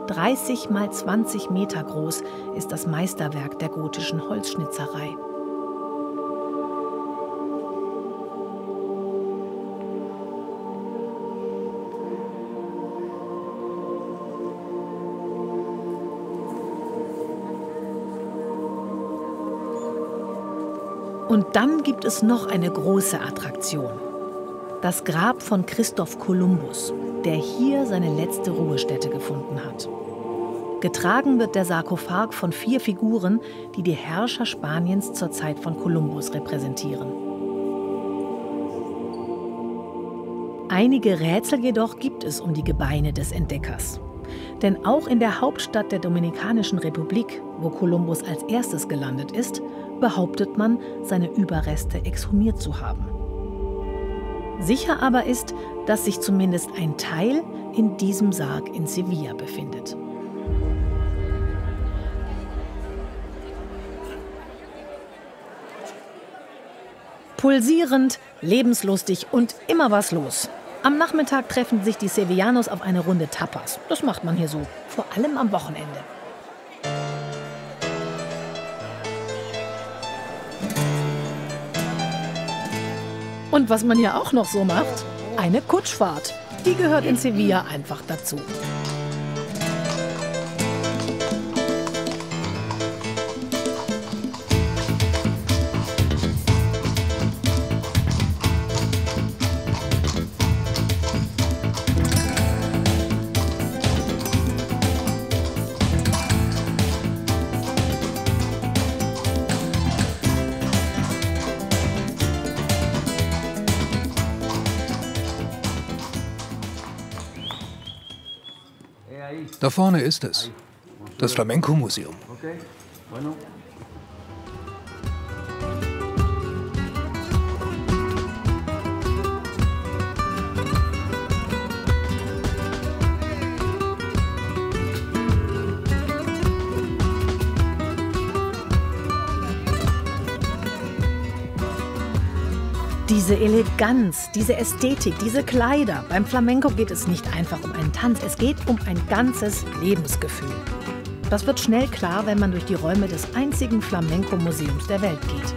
30 mal 20 Meter groß ist das Meisterwerk der gotischen Holzschnitzerei. Und dann gibt es noch eine große Attraktion. Das Grab von Christoph Kolumbus, der hier seine letzte Ruhestätte gefunden hat. Getragen wird der Sarkophag von 4 Figuren, die die Herrscher Spaniens zur Zeit von Kolumbus repräsentieren. Einige Rätsel jedoch gibt es um die Gebeine des Entdeckers. Denn auch in der Hauptstadt der Dominikanischen Republik, wo Kolumbus als erstes gelandet ist, behauptet man, seine Überreste exhumiert zu haben. Sicher aber ist, dass sich zumindest ein Teil in diesem Sarg in Sevilla befindet. Pulsierend, lebenslustig und immer was los. Am Nachmittag treffen sich die Sevillanos auf eine Runde Tapas. Das macht man hier so, vor allem am Wochenende. Und was man hier auch noch so macht, eine Kutschfahrt. Die gehört in Sevilla einfach dazu. Da vorne ist es, das Flamenco-Museum. Diese Eleganz, diese Ästhetik, diese Kleider. Beim Flamenco geht es nicht einfach um einen Tanz, es geht um ein ganzes Lebensgefühl. Das wird schnell klar, wenn man durch die Räume des einzigen Flamenco-Museums der Welt geht.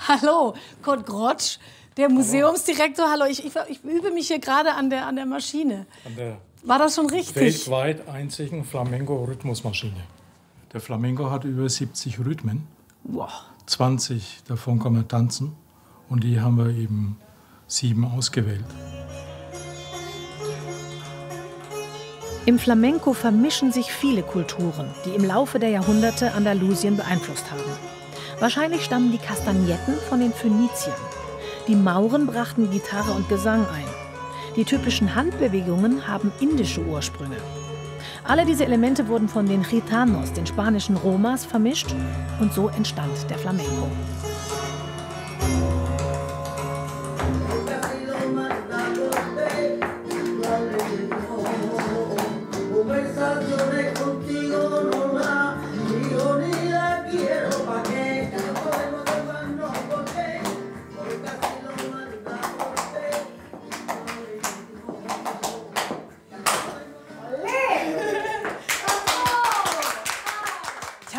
Hallo, Kurt Grotsch, der Museumsdirektor. Hallo, ich übe mich hier gerade an der Maschine. War das schon richtig? Weltweit einzigen Flamenco-Rhythmusmaschine. Der Flamenco hat über 70 Rhythmen. Wow. 20 davon kann man tanzen und die haben wir eben 7 ausgewählt. Im Flamenco vermischen sich viele Kulturen, die im Laufe der Jahrhunderte Andalusien beeinflusst haben. Wahrscheinlich stammen die Kastagnetten von den Phöniziern. Die Mauren brachten Gitarre und Gesang ein. Die typischen Handbewegungen haben indische Ursprünge. Alle diese Elemente wurden von den Gitanos, den spanischen Romas, vermischt und so entstand der Flamenco.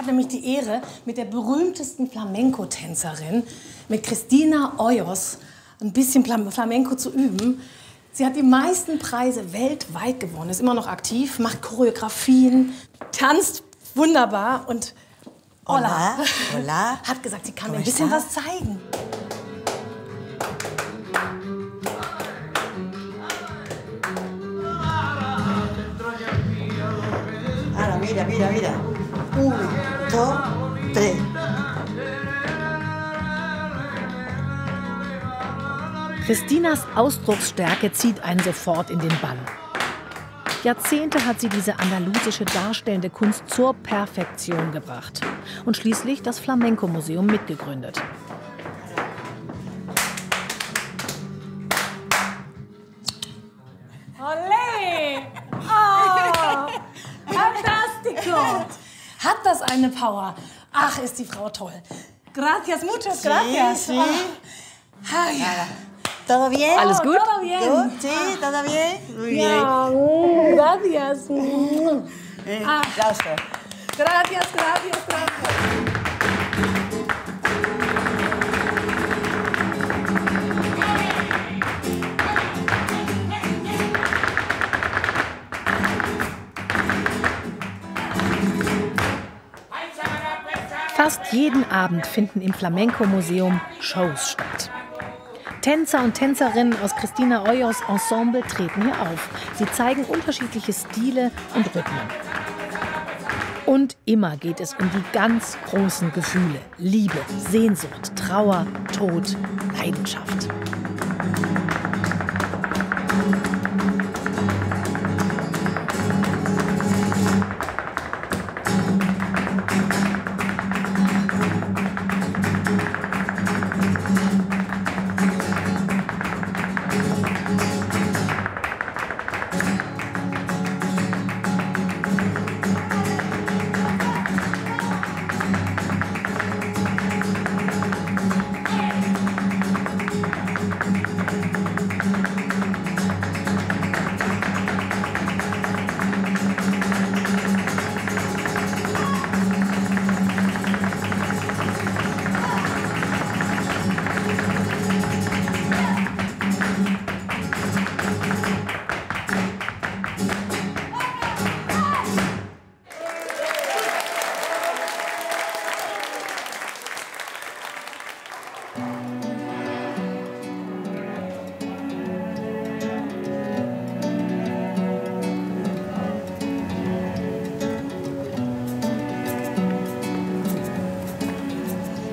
Nämlich die Ehre, mit der berühmtesten Flamenco-Tänzerin, mit Cristina Hoyos, ein bisschen Flamenco zu üben. Sie hat die meisten Preise weltweit gewonnen, ist immer noch aktiv, macht Choreografien, tanzt wunderbar und Hola, Hola. hat gesagt, sie kann mir ein bisschen was zeigen. Ahora, mira, mira, mira. 1, 2, 3. Cristinas Ausdrucksstärke zieht einen sofort in den Bann. Jahrzehnte hat sie diese andalusische darstellende Kunst zur Perfektion gebracht und schließlich das Flamenco-Museum mitgegründet. Olé! Oh, fantastico! Hat das eine Power? Ach, ist die Frau toll. Gracias, muchas gracias. Sí, sí. Oh. Ay. ¿Todo bien? Alles gut? Todo bien. ¿Tú? Sí, ¿todo bien? Muy bien. Ja, gracias. Ah. Gracias. Gracias, gracias, gracias. Fast jeden Abend finden im Flamenco-Museum Shows statt. Tänzer und Tänzerinnen aus Cristina Hoyos Ensemble treten hier auf. Sie zeigen unterschiedliche Stile und Rhythmen. Und immer geht es um die ganz großen Gefühle. Liebe, Sehnsucht, Trauer, Tod, Leidenschaft.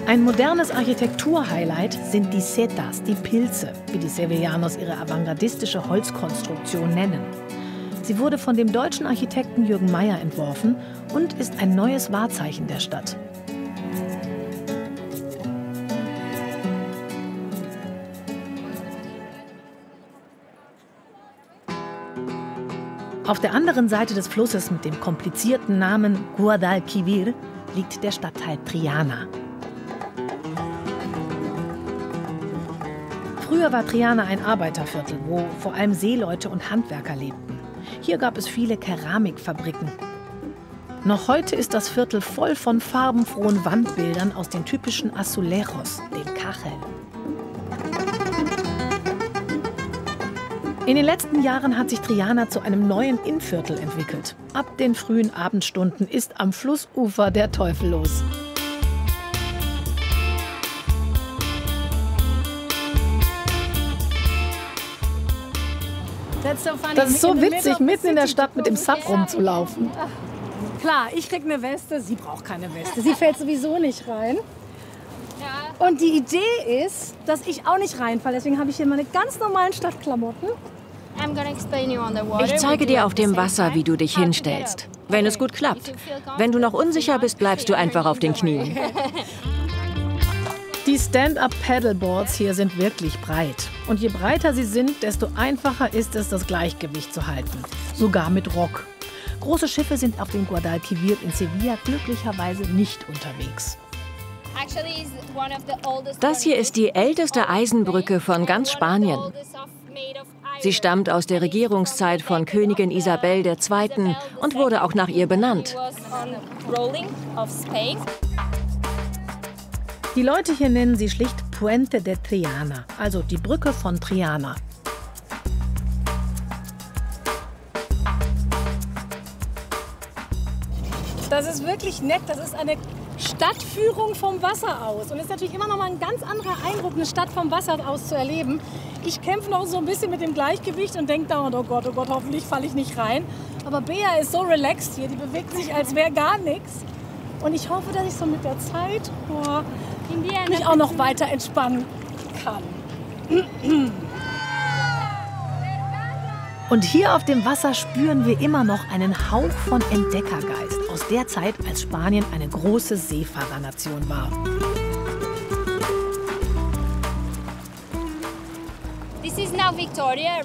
Ein modernes Architektur-Highlight sind die Setas, die Pilze, wie die Sevillanos ihre avantgardistische Holzkonstruktion nennen. Sie wurde von dem deutschen Architekten Jürgen Meyer entworfen und ist ein neues Wahrzeichen der Stadt. Auf der anderen Seite des Flusses mit dem komplizierten Namen Guadalquivir liegt der Stadtteil Triana. Früher war Triana ein Arbeiterviertel, wo vor allem Seeleute und Handwerker lebten. Hier gab es viele Keramikfabriken. Noch heute ist das Viertel voll von farbenfrohen Wandbildern aus den typischen Azulejos, den Kacheln. In den letzten Jahren hat sich Triana zu einem neuen Innenviertel entwickelt. Ab den frühen Abendstunden ist am Flussufer der Teufel los. Das ist so witzig, mitten in der Stadt mit dem Sub rumzulaufen. Klar, ich krieg eine Weste, sie braucht keine Weste. Sie fällt sowieso nicht rein. Und die Idee ist, dass ich auch nicht reinfalle. Deswegen habe ich hier meine ganz normalen Stadtklamotten. Ich zeige dir auf dem Wasser, wie du dich hinstellst. Wenn es gut klappt. Wenn du noch unsicher bist, bleibst du einfach auf den Knien. Die Stand-up-Paddleboards hier sind wirklich breit. Und je breiter sie sind, desto einfacher ist es, das Gleichgewicht zu halten. Sogar mit Rock. Große Schiffe sind auf dem Guadalquivir in Sevilla glücklicherweise nicht unterwegs. Das hier ist die älteste Eisenbrücke von ganz Spanien. Sie stammt aus der Regierungszeit von Königin Isabel II. Und wurde auch nach ihr benannt. Die Leute hier nennen sie schlicht Puente de Triana, also die Brücke von Triana. Das ist wirklich nett. Das ist eine Stadtführung vom Wasser aus. Und es ist natürlich immer noch mal ein ganz anderer Eindruck, eine Stadt vom Wasser aus zu erleben. Ich kämpfe noch so ein bisschen mit dem Gleichgewicht und denke dauernd, oh Gott, hoffentlich falle ich nicht rein. Aber Bea ist so relaxed hier, die bewegt sich, als wäre gar nichts. Und ich hoffe, dass ich so mit der Zeit mich auch noch weiter entspannen kann. Und hier auf dem Wasser spüren wir immer noch einen Hauch von Entdeckergeist aus der Zeit, als Spanien eine große Seefahrernation war.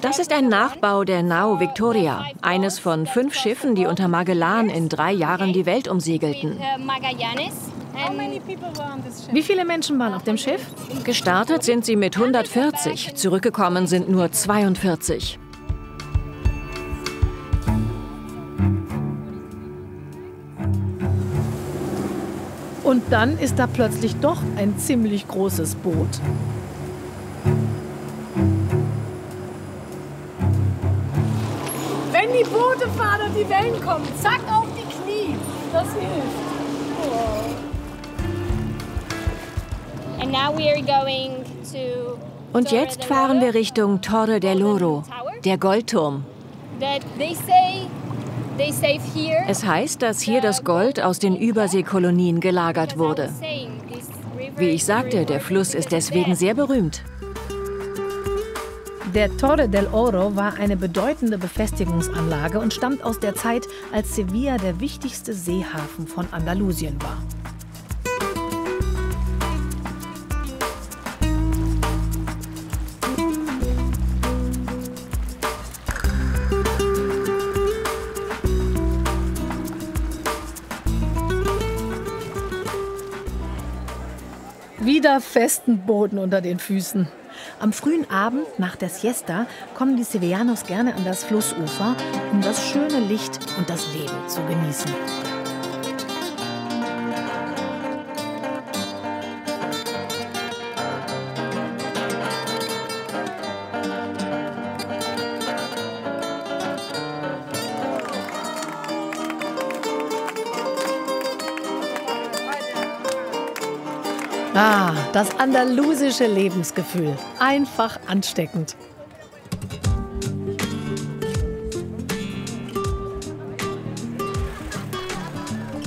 Das ist ein Nachbau der Nao Victoria, eines von 5 Schiffen, die unter Magellan in 3 Jahren die Welt umsegelten. Wie viele Menschen waren auf dem Schiff? Gestartet sind sie mit 140, zurückgekommen sind nur 42. Und dann ist da plötzlich doch ein ziemlich großes Boot. Wenn die Boote fahren und die Wellen kommen, zack auf die Knie. Das hilft. Und jetzt fahren wir Richtung Torre del Oro, der Goldturm. Es heißt, dass hier das Gold aus den Überseekolonien gelagert wurde. Wie ich sagte, der Fluss ist deswegen sehr berühmt. Der Torre del Oro war eine bedeutende Befestigungsanlage und stammt aus der Zeit, als Sevilla der wichtigste Seehafen von Andalusien war. Wieder festen Boden unter den Füßen. Am frühen Abend nach der Siesta kommen die Sevillanos gerne an das Flussufer, um das schöne Licht und das Leben zu genießen. Ah, das andalusische Lebensgefühl. Einfach ansteckend.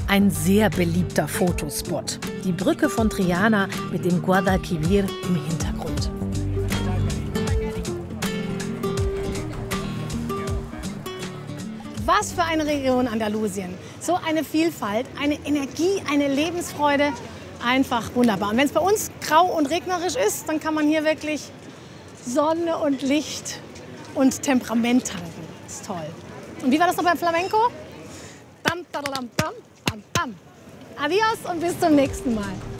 Ein sehr beliebter Fotospot. Die Brücke von Triana mit dem Guadalquivir im Hintergrund. Was für eine Region Andalusien. So eine Vielfalt, eine Energie, eine Lebensfreude. Einfach wunderbar. Und wenn es bei uns grau und regnerisch ist, dann kann man hier wirklich Sonne und Licht und Temperament tanken. Das ist toll. Und wie war das noch beim Flamenco? Bam, tadadam, bam, bam, bam. Adios und bis zum nächsten Mal.